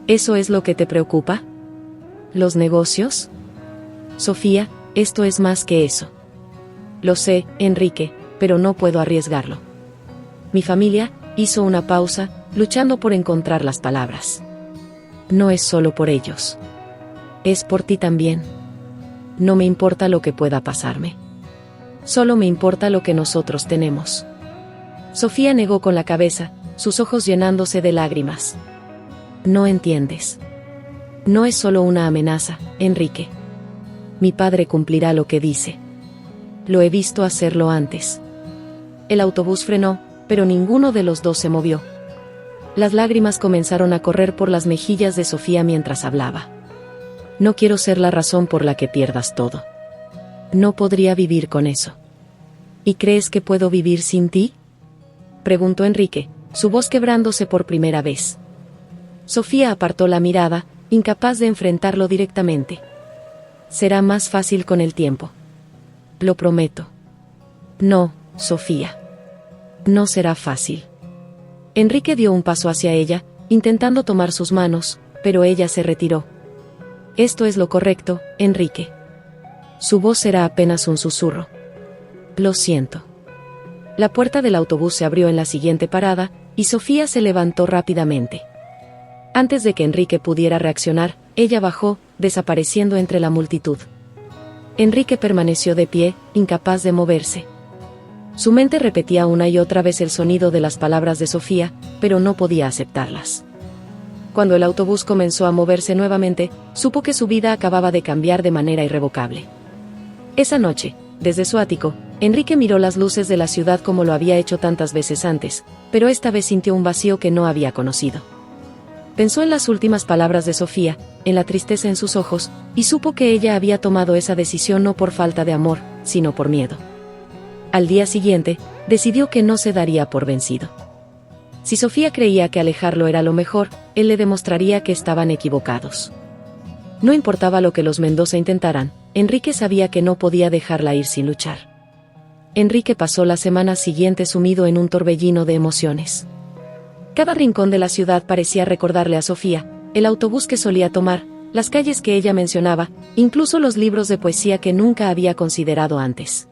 «¿Eso es lo que te preocupa? ¿Los negocios?». «Sofía, esto es más que eso». «Lo sé, Enrique, pero no puedo arriesgarlo». Mi familia hizo una pausa, luchando por encontrar las palabras. «No es solo por ellos. Es por ti también. No me importa lo que pueda pasarme. Solo me importa lo que nosotros tenemos». Sofía negó con la cabeza, sus ojos llenándose de lágrimas. «No entiendes. No es solo una amenaza, Enrique. Mi padre cumplirá lo que dice. Lo he visto hacerlo antes». El autobús frenó, pero ninguno de los dos se movió. Las lágrimas comenzaron a correr por las mejillas de Sofía mientras hablaba. «No quiero ser la razón por la que pierdas todo. No podría vivir con eso». «¿Y crees que puedo vivir sin ti?», preguntó Enrique, su voz quebrándose por primera vez. Sofía apartó la mirada, incapaz de enfrentarlo directamente. «Será más fácil con el tiempo. Lo prometo». «No, Sofía. No será fácil». Enrique dio un paso hacia ella, intentando tomar sus manos, pero ella se retiró. «Esto es lo correcto, Enrique». Su voz era apenas un susurro. «Lo siento». La puerta del autobús se abrió en la siguiente parada, y Sofía se levantó rápidamente. Antes de que Enrique pudiera reaccionar, ella bajó, desapareciendo entre la multitud. Enrique permaneció de pie, incapaz de moverse. Su mente repetía una y otra vez el sonido de las palabras de Sofía, pero no podía aceptarlas. Cuando el autobús comenzó a moverse nuevamente, supo que su vida acababa de cambiar de manera irrevocable. Esa noche, desde su ático, Enrique miró las luces de la ciudad como lo había hecho tantas veces antes, pero esta vez sintió un vacío que no había conocido. Pensó en las últimas palabras de Sofía, en la tristeza en sus ojos, y supo que ella había tomado esa decisión no por falta de amor, sino por miedo. Al día siguiente, decidió que no se daría por vencido. Si Sofía creía que alejarlo era lo mejor, él le demostraría que estaban equivocados. No importaba lo que los Mendoza intentaran, Enrique sabía que no podía dejarla ir sin luchar. Enrique pasó las semanas siguientes sumido en un torbellino de emociones. Cada rincón de la ciudad parecía recordarle a Sofía, el autobús que solía tomar, las calles que ella mencionaba, incluso los libros de poesía que nunca había considerado antes.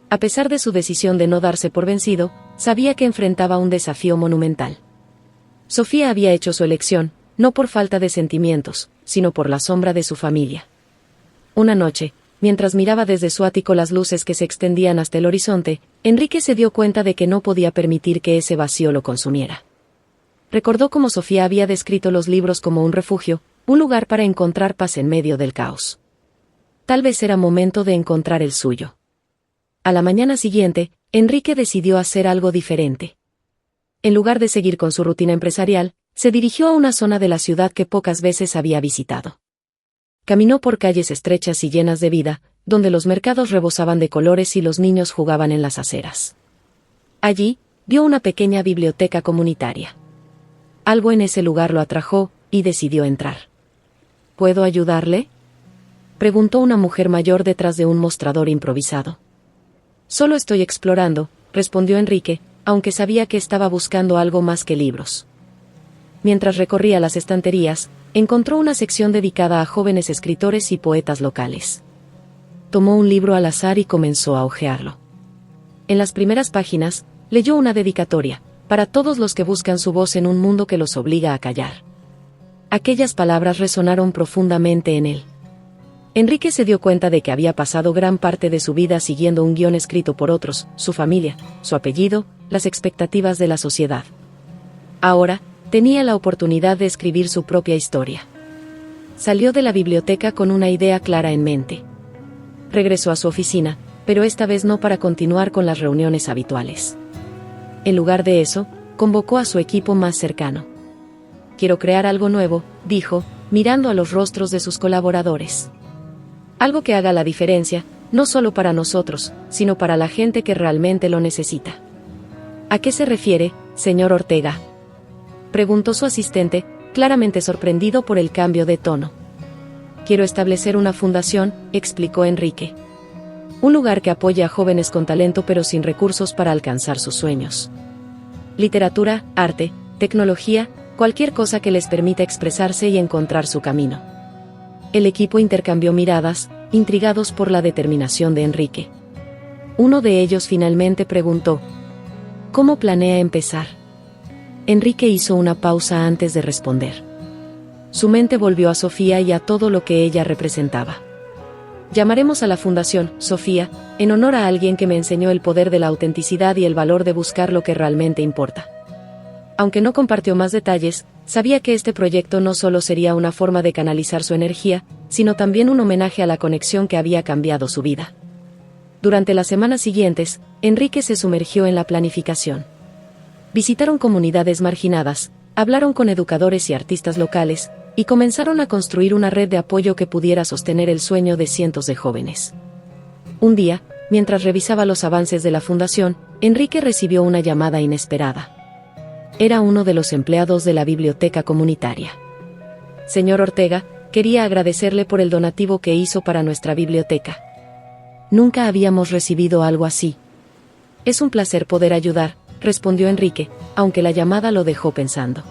A pesar de su decisión de no darse por vencido, sabía que enfrentaba un desafío monumental. Sofía había hecho su elección, no por falta de sentimientos, sino por la sombra de su familia. Una noche, mientras miraba desde su ático las luces que se extendían hasta el horizonte, Enrique se dio cuenta de que no podía permitir que ese vacío lo consumiera. Recordó cómo Sofía había descrito los libros como un refugio, un lugar para encontrar paz en medio del caos. Tal vez era momento de encontrar el suyo. A la mañana siguiente, Enrique decidió hacer algo diferente. En lugar de seguir con su rutina empresarial, se dirigió a una zona de la ciudad que pocas veces había visitado. Caminó por calles estrechas y llenas de vida, donde los mercados rebosaban de colores y los niños jugaban en las aceras. Allí, vio una pequeña biblioteca comunitaria. Algo en ese lugar lo atrajo, y decidió entrar. ¿Puedo ayudarle?, preguntó una mujer mayor detrás de un mostrador improvisado. Solo estoy explorando, respondió Enrique, aunque sabía que estaba buscando algo más que libros. Mientras recorría las estanterías, encontró una sección dedicada a jóvenes escritores y poetas locales. Tomó un libro al azar y comenzó a hojearlo. En las primeras páginas, leyó una dedicatoria, para todos los que buscan su voz en un mundo que los obliga a callar. Aquellas palabras resonaron profundamente en él. Enrique se dio cuenta de que había pasado gran parte de su vida siguiendo un guión escrito por otros, su familia, su apellido, las expectativas de la sociedad. Ahora, tenía la oportunidad de escribir su propia historia. Salió de la biblioteca con una idea clara en mente. Regresó a su oficina, pero esta vez no para continuar con las reuniones habituales. En lugar de eso, convocó a su equipo más cercano. Quiero crear algo nuevo, dijo, mirando a los rostros de sus colaboradores. Algo que haga la diferencia, no solo para nosotros, sino para la gente que realmente lo necesita. ¿A qué se refiere, señor Ortega?, preguntó su asistente, claramente sorprendido por el cambio de tono. Quiero establecer una fundación, explicó Enrique. Un lugar que apoye a jóvenes con talento pero sin recursos para alcanzar sus sueños. Literatura, arte, tecnología, cualquier cosa que les permita expresarse y encontrar su camino. El equipo intercambió miradas, intrigados por la determinación de Enrique. Uno de ellos finalmente preguntó: ¿cómo planea empezar? Enrique hizo una pausa antes de responder. Su mente volvió a Sofía y a todo lo que ella representaba. Llamaremos a la fundación, Sofía, en honor a alguien que me enseñó el poder de la autenticidad y el valor de buscar lo que realmente importa. Aunque no compartió más detalles, sabía que este proyecto no solo sería una forma de canalizar su energía, sino también un homenaje a la conexión que había cambiado su vida. Durante las semanas siguientes, Enrique se sumergió en la planificación. Visitaron comunidades marginadas, hablaron con educadores y artistas locales, y comenzaron a construir una red de apoyo que pudiera sostener el sueño de cientos de jóvenes. Un día, mientras revisaba los avances de la fundación, Enrique recibió una llamada inesperada. Era uno de los empleados de la biblioteca comunitaria. Señor Ortega, quería agradecerle por el donativo que hizo para nuestra biblioteca. Nunca habíamos recibido algo así. Es un placer poder ayudar, respondió Enrique, aunque la llamada lo dejó pensando.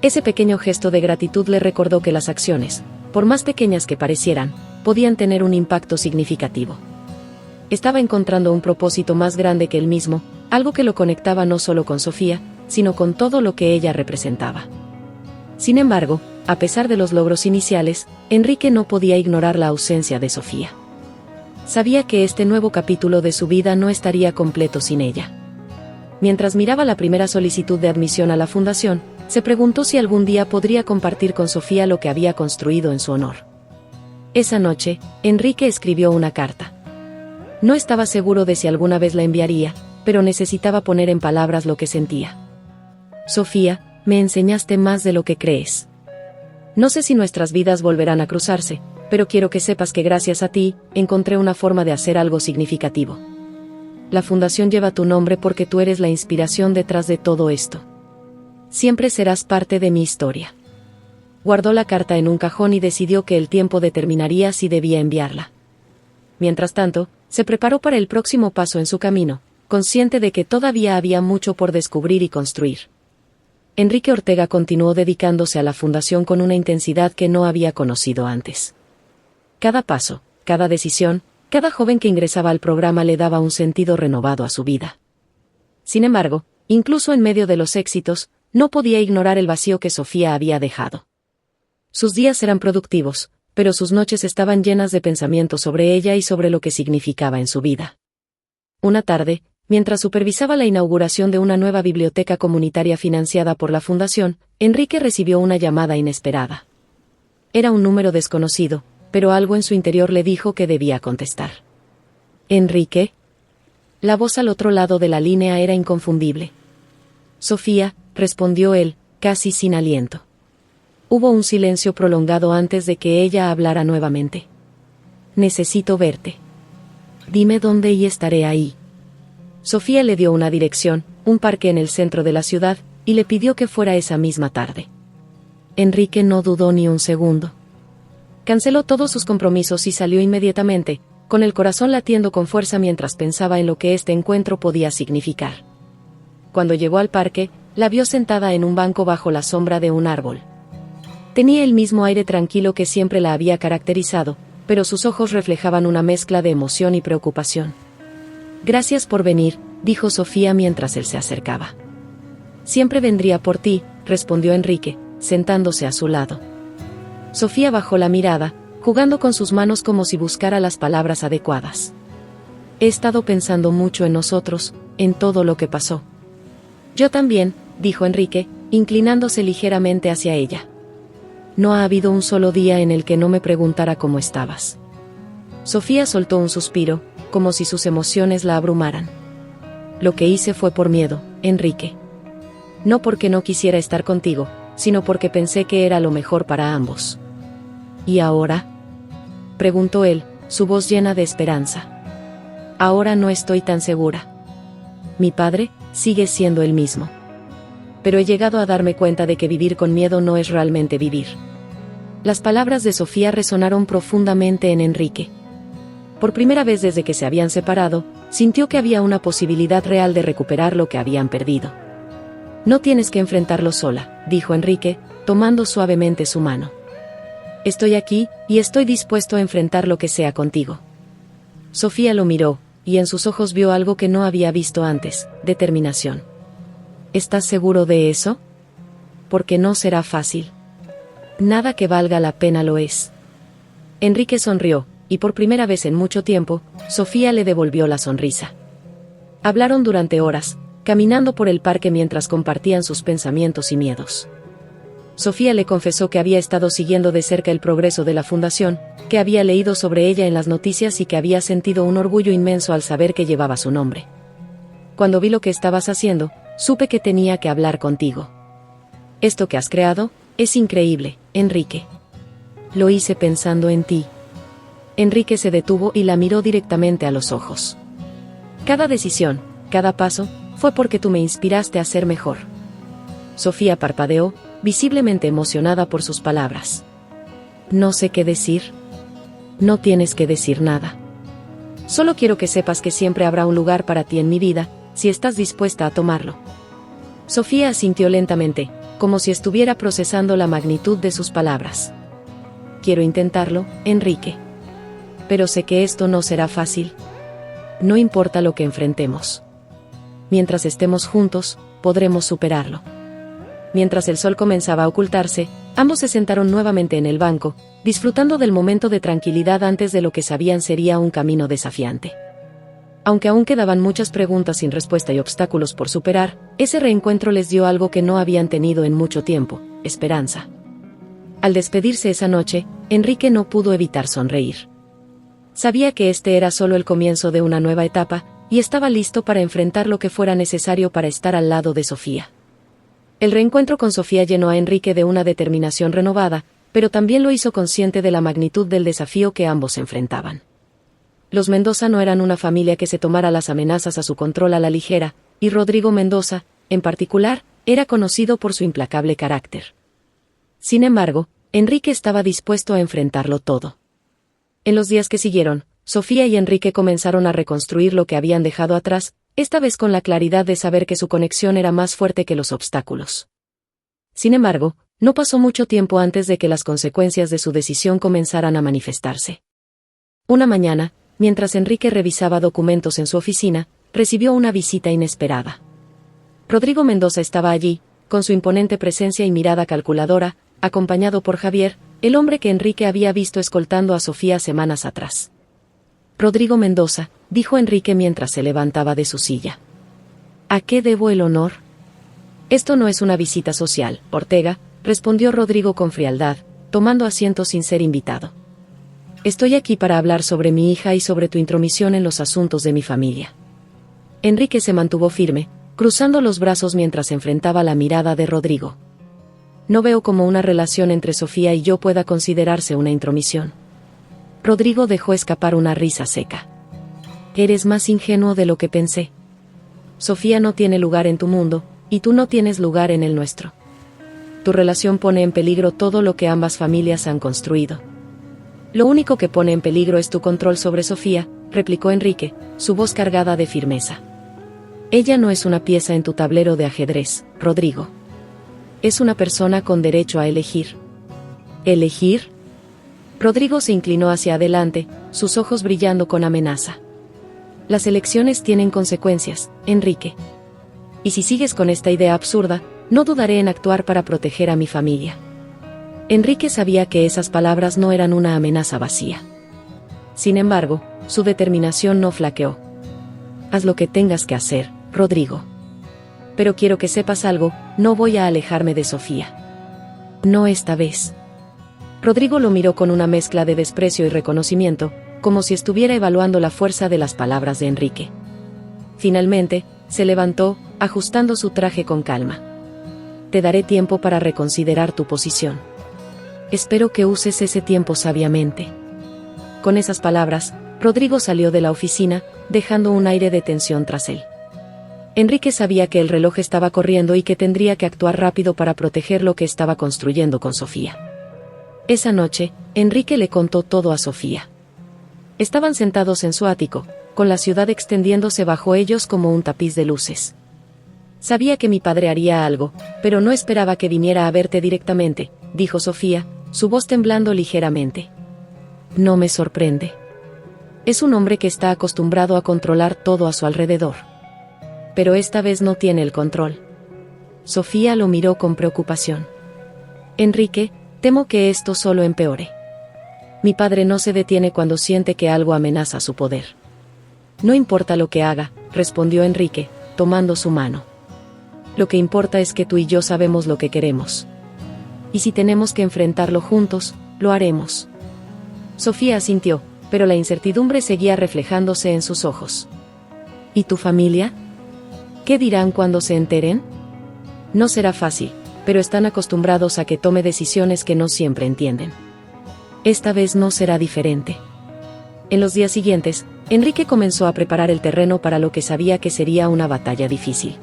Ese pequeño gesto de gratitud le recordó que las acciones, por más pequeñas que parecieran, podían tener un impacto significativo. Estaba encontrando un propósito más grande que él mismo, algo que lo conectaba no solo con Sofía, sino con todo lo que ella representaba. Sin embargo, a pesar de los logros iniciales, Enrique no podía ignorar la ausencia de Sofía. Sabía que este nuevo capítulo de su vida no estaría completo sin ella. Mientras miraba la primera solicitud de admisión a la fundación, se preguntó si algún día podría compartir con Sofía lo que había construido en su honor. Esa noche, Enrique escribió una carta. No estaba seguro de si alguna vez la enviaría, pero necesitaba poner en palabras lo que sentía. Sofía, me enseñaste más de lo que crees. No sé si nuestras vidas volverán a cruzarse, pero quiero que sepas que gracias a ti, encontré una forma de hacer algo significativo. La fundación lleva tu nombre porque tú eres la inspiración detrás de todo esto. Siempre serás parte de mi historia. Guardó la carta en un cajón y decidió que el tiempo determinaría si debía enviarla. Mientras tanto, se preparó para el próximo paso en su camino, consciente de que todavía había mucho por descubrir y construir. Enrique Ortega continuó dedicándose a la fundación con una intensidad que no había conocido antes. Cada paso, cada decisión, cada joven que ingresaba al programa le daba un sentido renovado a su vida. Sin embargo, incluso en medio de los éxitos, no podía ignorar el vacío que Sofía había dejado. Sus días eran productivos, pero sus noches estaban llenas de pensamientos sobre ella y sobre lo que significaba en su vida. Una tarde, mientras supervisaba la inauguración de una nueva biblioteca comunitaria financiada por la Fundación, Enrique recibió una llamada inesperada. Era un número desconocido, pero algo en su interior le dijo que debía contestar. ¿Enrique? La voz al otro lado de la línea era inconfundible. Sofía, respondió él, casi sin aliento. Hubo un silencio prolongado antes de que ella hablara nuevamente. Necesito verte. Dime dónde y estaré ahí. Sofía le dio una dirección, un parque en el centro de la ciudad, y le pidió que fuera esa misma tarde. Enrique no dudó ni un segundo. Canceló todos sus compromisos y salió inmediatamente, con el corazón latiendo con fuerza mientras pensaba en lo que este encuentro podía significar. Cuando llegó al parque, la vio sentada en un banco bajo la sombra de un árbol. Tenía el mismo aire tranquilo que siempre la había caracterizado, pero sus ojos reflejaban una mezcla de emoción y preocupación. Gracias por venir, dijo Sofía mientras él se acercaba. Siempre vendría por ti, respondió Enrique, sentándose a su lado. Sofía bajó la mirada, jugando con sus manos como si buscara las palabras adecuadas. He estado pensando mucho en nosotros, en todo lo que pasó. Yo también, dijo Enrique, inclinándose ligeramente hacia ella. No ha habido un solo día en el que no me preguntara cómo estabas. Sofía soltó un suspiro, como si sus emociones la abrumaran. Lo que hice fue por miedo, Enrique. No porque no quisiera estar contigo, sino porque pensé que era lo mejor para ambos. ¿Y ahora?, preguntó él, su voz llena de esperanza. Ahora no estoy tan segura. Mi padre sigue siendo el mismo. Pero he llegado a darme cuenta de que vivir con miedo no es realmente vivir. Las palabras de Sofía resonaron profundamente en Enrique. Por primera vez desde que se habían separado, sintió que había una posibilidad real de recuperar lo que habían perdido. No tienes que enfrentarlo sola, dijo Enrique, tomando suavemente su mano. Estoy aquí, y estoy dispuesto a enfrentar lo que sea contigo. Sofía lo miró, y en sus ojos vio algo que no había visto antes, determinación. ¿Estás seguro de eso? Porque no será fácil. Nada que valga la pena lo es. Enrique sonrió, y por primera vez en mucho tiempo, Sofía le devolvió la sonrisa. Hablaron durante horas, caminando por el parque mientras compartían sus pensamientos y miedos. Sofía le confesó que había estado siguiendo de cerca el progreso de la fundación, que había leído sobre ella en las noticias y que había sentido un orgullo inmenso al saber que llevaba su nombre. Cuando vi lo que estabas haciendo, supe que tenía que hablar contigo. Esto que has creado, es increíble, Enrique. Lo hice pensando en ti. Enrique se detuvo y la miró directamente a los ojos. Cada decisión, cada paso, fue porque tú me inspiraste a ser mejor. Sofía parpadeó, visiblemente emocionada por sus palabras. No sé qué decir. No tienes que decir nada. Solo quiero que sepas que siempre habrá un lugar para ti en mi vida, si estás dispuesta a tomarlo. Sofía asintió lentamente, como si estuviera procesando la magnitud de sus palabras. Quiero intentarlo, Enrique. Pero sé que esto no será fácil. No importa lo que enfrentemos. Mientras estemos juntos, podremos superarlo. Mientras el sol comenzaba a ocultarse, ambos se sentaron nuevamente en el banco, disfrutando del momento de tranquilidad antes de lo que sabían sería un camino desafiante. Aunque aún quedaban muchas preguntas sin respuesta y obstáculos por superar, ese reencuentro les dio algo que no habían tenido en mucho tiempo: esperanza. Al despedirse esa noche, Enrique no pudo evitar sonreír. Sabía que este era solo el comienzo de una nueva etapa, y estaba listo para enfrentar lo que fuera necesario para estar al lado de Sofía. El reencuentro con Sofía llenó a Enrique de una determinación renovada, pero también lo hizo consciente de la magnitud del desafío que ambos enfrentaban. Los Mendoza no eran una familia que se tomara las amenazas a su control a la ligera, y Rodrigo Mendoza, en particular, era conocido por su implacable carácter. Sin embargo, Enrique estaba dispuesto a enfrentarlo todo. En los días que siguieron, Sofía y Enrique comenzaron a reconstruir lo que habían dejado atrás, esta vez con la claridad de saber que su conexión era más fuerte que los obstáculos. Sin embargo, no pasó mucho tiempo antes de que las consecuencias de su decisión comenzaran a manifestarse. Una mañana, mientras Enrique revisaba documentos en su oficina, recibió una visita inesperada. Rodrigo Mendoza estaba allí, con su imponente presencia y mirada calculadora, acompañado por Javier, el hombre que Enrique había visto escoltando a Sofía semanas atrás. Rodrigo Mendoza, dijo Enrique mientras se levantaba de su silla. ¿A qué debo el honor? Esto no es una visita social, Ortega, respondió Rodrigo con frialdad, tomando asiento sin ser invitado. Estoy aquí para hablar sobre mi hija y sobre tu intromisión en los asuntos de mi familia. Enrique se mantuvo firme, cruzando los brazos mientras enfrentaba la mirada de Rodrigo. No veo cómo una relación entre Sofía y yo pueda considerarse una intromisión. Rodrigo dejó escapar una risa seca. Eres más ingenuo de lo que pensé. Sofía no tiene lugar en tu mundo, y tú no tienes lugar en el nuestro. Tu relación pone en peligro todo lo que ambas familias han construido. Lo único que pone en peligro es tu control sobre Sofía, replicó Enrique, su voz cargada de firmeza. Ella no es una pieza en tu tablero de ajedrez, Rodrigo. Es una persona con derecho a elegir. ¿Elegir? Rodrigo se inclinó hacia adelante, sus ojos brillando con amenaza. Las elecciones tienen consecuencias, Enrique. Y si sigues con esta idea absurda, no dudaré en actuar para proteger a mi familia. Enrique sabía que esas palabras no eran una amenaza vacía. Sin embargo, su determinación no flaqueó. Haz lo que tengas que hacer, Rodrigo. Pero quiero que sepas algo, no voy a alejarme de Sofía. No esta vez. Rodrigo lo miró con una mezcla de desprecio y reconocimiento, como si estuviera evaluando la fuerza de las palabras de Enrique. Finalmente, se levantó, ajustando su traje con calma. Te daré tiempo para reconsiderar tu posición. Espero que uses ese tiempo sabiamente. Con esas palabras, Rodrigo salió de la oficina, dejando un aire de tensión tras él. Enrique sabía que el reloj estaba corriendo y que tendría que actuar rápido para proteger lo que estaba construyendo con Sofía. Esa noche, Enrique le contó todo a Sofía. Estaban sentados en su ático, con la ciudad extendiéndose bajo ellos como un tapiz de luces. Sabía que mi padre haría algo, pero no esperaba que viniera a verte directamente, dijo Sofía, su voz temblando ligeramente. No me sorprende. Es un hombre que está acostumbrado a controlar todo a su alrededor. Pero esta vez no tiene el control. Sofía lo miró con preocupación. Enrique, temo que esto solo empeore. Mi padre no se detiene cuando siente que algo amenaza su poder. No importa lo que haga, respondió Enrique, tomando su mano. Lo que importa es que tú y yo sabemos lo que queremos. Y si tenemos que enfrentarlo juntos, lo haremos. Sofía asintió, pero la incertidumbre seguía reflejándose en sus ojos. ¿Y tu familia? ¿Qué dirán cuando se enteren? No será fácil, pero están acostumbrados a que tome decisiones que no siempre entienden. Esta vez no será diferente. En los días siguientes, Enrique comenzó a preparar el terreno para lo que sabía que sería una batalla difícil.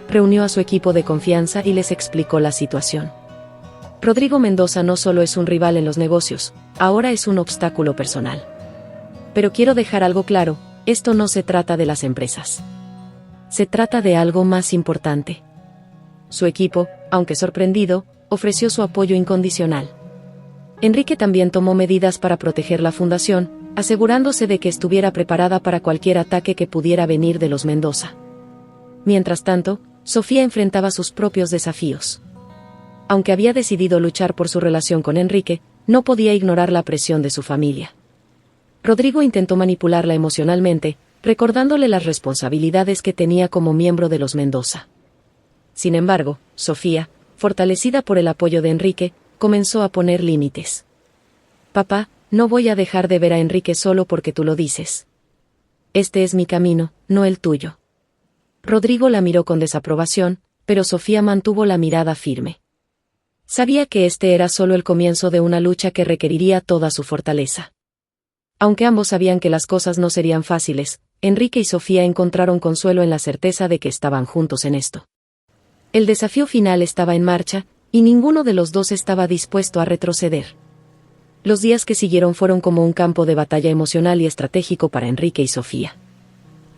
Reunió a su equipo de confianza y les explicó la situación. Rodrigo Mendoza no solo es un rival en los negocios, ahora es un obstáculo personal. Pero quiero dejar algo claro, esto no se trata de las empresas. Se trata de algo más importante. Su equipo, aunque sorprendido, ofreció su apoyo incondicional. Enrique también tomó medidas para proteger la fundación, asegurándose de que estuviera preparada para cualquier ataque que pudiera venir de los Mendoza. Mientras tanto, Sofía enfrentaba sus propios desafíos. Aunque había decidido luchar por su relación con Enrique, no podía ignorar la presión de su familia. Rodrigo intentó manipularla emocionalmente, recordándole las responsabilidades que tenía como miembro de los Mendoza. Sin embargo, Sofía, fortalecida por el apoyo de Enrique, comenzó a poner límites. Papá, no voy a dejar de ver a Enrique solo porque tú lo dices. Este es mi camino, no el tuyo. Rodrigo la miró con desaprobación, pero Sofía mantuvo la mirada firme. Sabía que este era solo el comienzo de una lucha que requeriría toda su fortaleza. Aunque ambos sabían que las cosas no serían fáciles, Enrique y Sofía encontraron consuelo en la certeza de que estaban juntos en esto. El desafío final estaba en marcha, y ninguno de los dos estaba dispuesto a retroceder. Los días que siguieron fueron como un campo de batalla emocional y estratégico para Enrique y Sofía.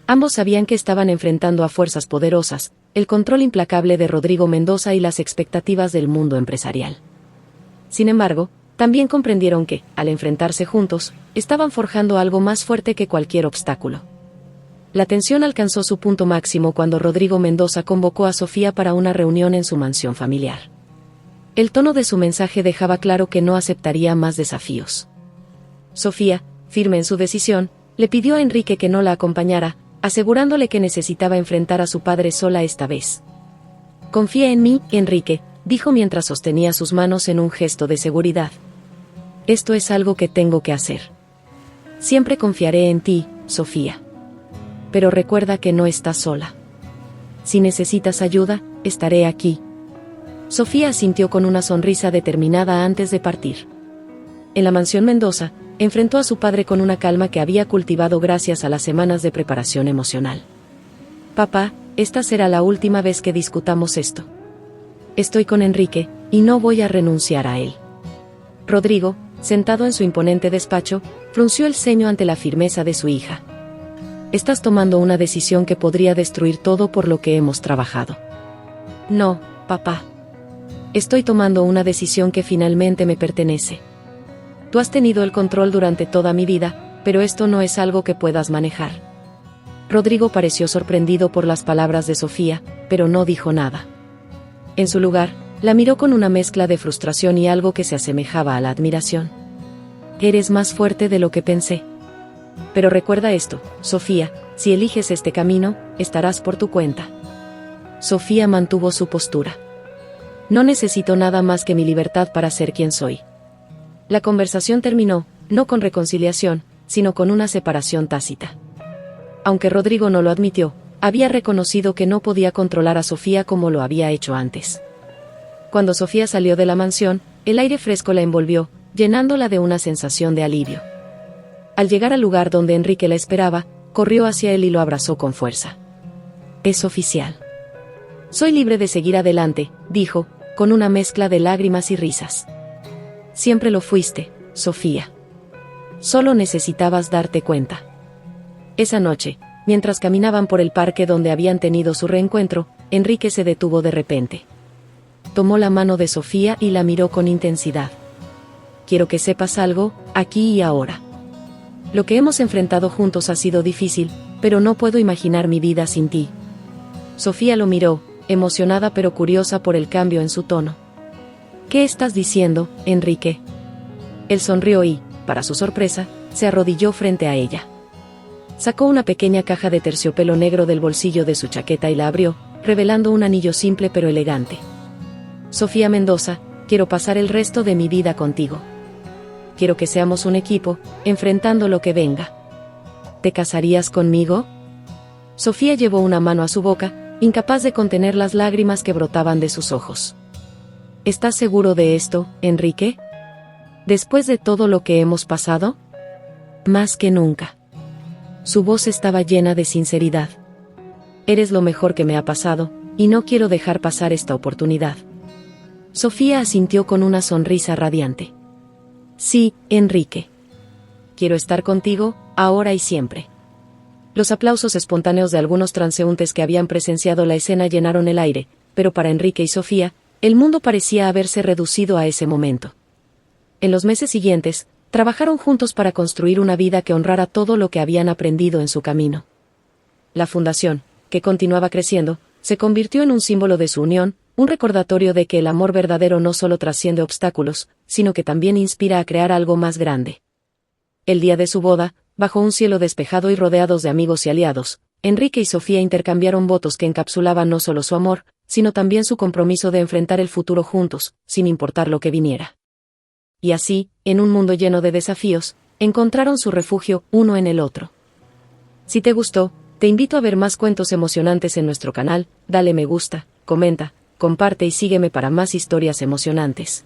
Ambos sabían que estaban enfrentando a fuerzas poderosas, el control implacable de Rodrigo Mendoza y las expectativas del mundo empresarial. Sin embargo, también comprendieron que, al enfrentarse juntos, estaban forjando algo más fuerte que cualquier obstáculo. La tensión alcanzó su punto máximo cuando Rodrigo Mendoza convocó a Sofía para una reunión en su mansión familiar. El tono de su mensaje dejaba claro que no aceptaría más desafíos. Sofía, firme en su decisión, le pidió a Enrique que no la acompañara, asegurándole que necesitaba enfrentar a su padre sola esta vez. «Confía en mí, Enrique», dijo mientras sostenía sus manos en un gesto de seguridad. «Esto es algo que tengo que hacer. Siempre confiaré en ti, Sofía. Pero recuerda que no estás sola. Si necesitas ayuda, estaré aquí». Sofía asintió con una sonrisa determinada antes de partir. En la mansión Mendoza, enfrentó a su padre con una calma que había cultivado gracias a las semanas de preparación emocional. «Papá, esta será la última vez que discutamos esto. Estoy con Enrique, y no voy a renunciar a él». Rodrigo, sentado en su imponente despacho, frunció el ceño ante la firmeza de su hija. «Estás tomando una decisión que podría destruir todo por lo que hemos trabajado». «No, papá. Estoy tomando una decisión que finalmente me pertenece. Tú has tenido el control durante toda mi vida, pero esto no es algo que puedas manejar». Rodrigo pareció sorprendido por las palabras de Sofía, pero no dijo nada. En su lugar, la miró con una mezcla de frustración y algo que se asemejaba a la admiración. «Eres más fuerte de lo que pensé. Pero recuerda esto, Sofía, si eliges este camino, estarás por tu cuenta». Sofía mantuvo su postura. «No necesito nada más que mi libertad para ser quien soy». La conversación terminó, no con reconciliación, sino con una separación tácita. Aunque Rodrigo no lo admitió, había reconocido que no podía controlar a Sofía como lo había hecho antes. Cuando Sofía salió de la mansión, el aire fresco la envolvió, llenándola de una sensación de alivio. Al llegar al lugar donde Enrique la esperaba, corrió hacia él y lo abrazó con fuerza. «Es oficial. Soy libre de seguir adelante», dijo, con una mezcla de lágrimas y risas. «Siempre lo fuiste, Sofía. Solo necesitabas darte cuenta». Esa noche, mientras caminaban por el parque donde habían tenido su reencuentro, Enrique se detuvo de repente. Tomó la mano de Sofía y la miró con intensidad. «Quiero que sepas algo, aquí y ahora. Lo que hemos enfrentado juntos ha sido difícil, pero no puedo imaginar mi vida sin ti». Sofía lo miró, emocionada pero curiosa por el cambio en su tono. «¿Qué estás diciendo, Enrique?». Él sonrió y, para su sorpresa, se arrodilló frente a ella. Sacó una pequeña caja de terciopelo negro del bolsillo de su chaqueta y la abrió, revelando un anillo simple pero elegante. «Sofía Mendoza, quiero pasar el resto de mi vida contigo. Quiero que seamos un equipo, enfrentando lo que venga. ¿Te casarías conmigo?». Sofía llevó una mano a su boca, incapaz de contener las lágrimas que brotaban de sus ojos. «¿Estás seguro de esto, Enrique? ¿Después de todo lo que hemos pasado?». «Más que nunca». Su voz estaba llena de sinceridad. «Eres lo mejor que me ha pasado, y no quiero dejar pasar esta oportunidad». Sofía asintió con una sonrisa radiante. «Sí, Enrique. Quiero estar contigo, ahora y siempre». Los aplausos espontáneos de algunos transeúntes que habían presenciado la escena llenaron el aire, pero para Enrique y Sofía, el mundo parecía haberse reducido a ese momento. En los meses siguientes, trabajaron juntos para construir una vida que honrara todo lo que habían aprendido en su camino. La fundación, que continuaba creciendo, se convirtió en un símbolo de su unión, un recordatorio de que el amor verdadero no solo trasciende obstáculos, sino que también inspira a crear algo más grande. El día de su boda, bajo un cielo despejado y rodeados de amigos y aliados, Enrique y Sofía intercambiaron votos que encapsulaban no solo su amor, sino también su compromiso de enfrentar el futuro juntos, sin importar lo que viniera. y así, en un mundo lleno de desafíos, encontraron su refugio uno en el otro. Si te gustó, te invito a ver más cuentos emocionantes en nuestro canal, dale me gusta, comenta, comparte y sígueme para más historias emocionantes.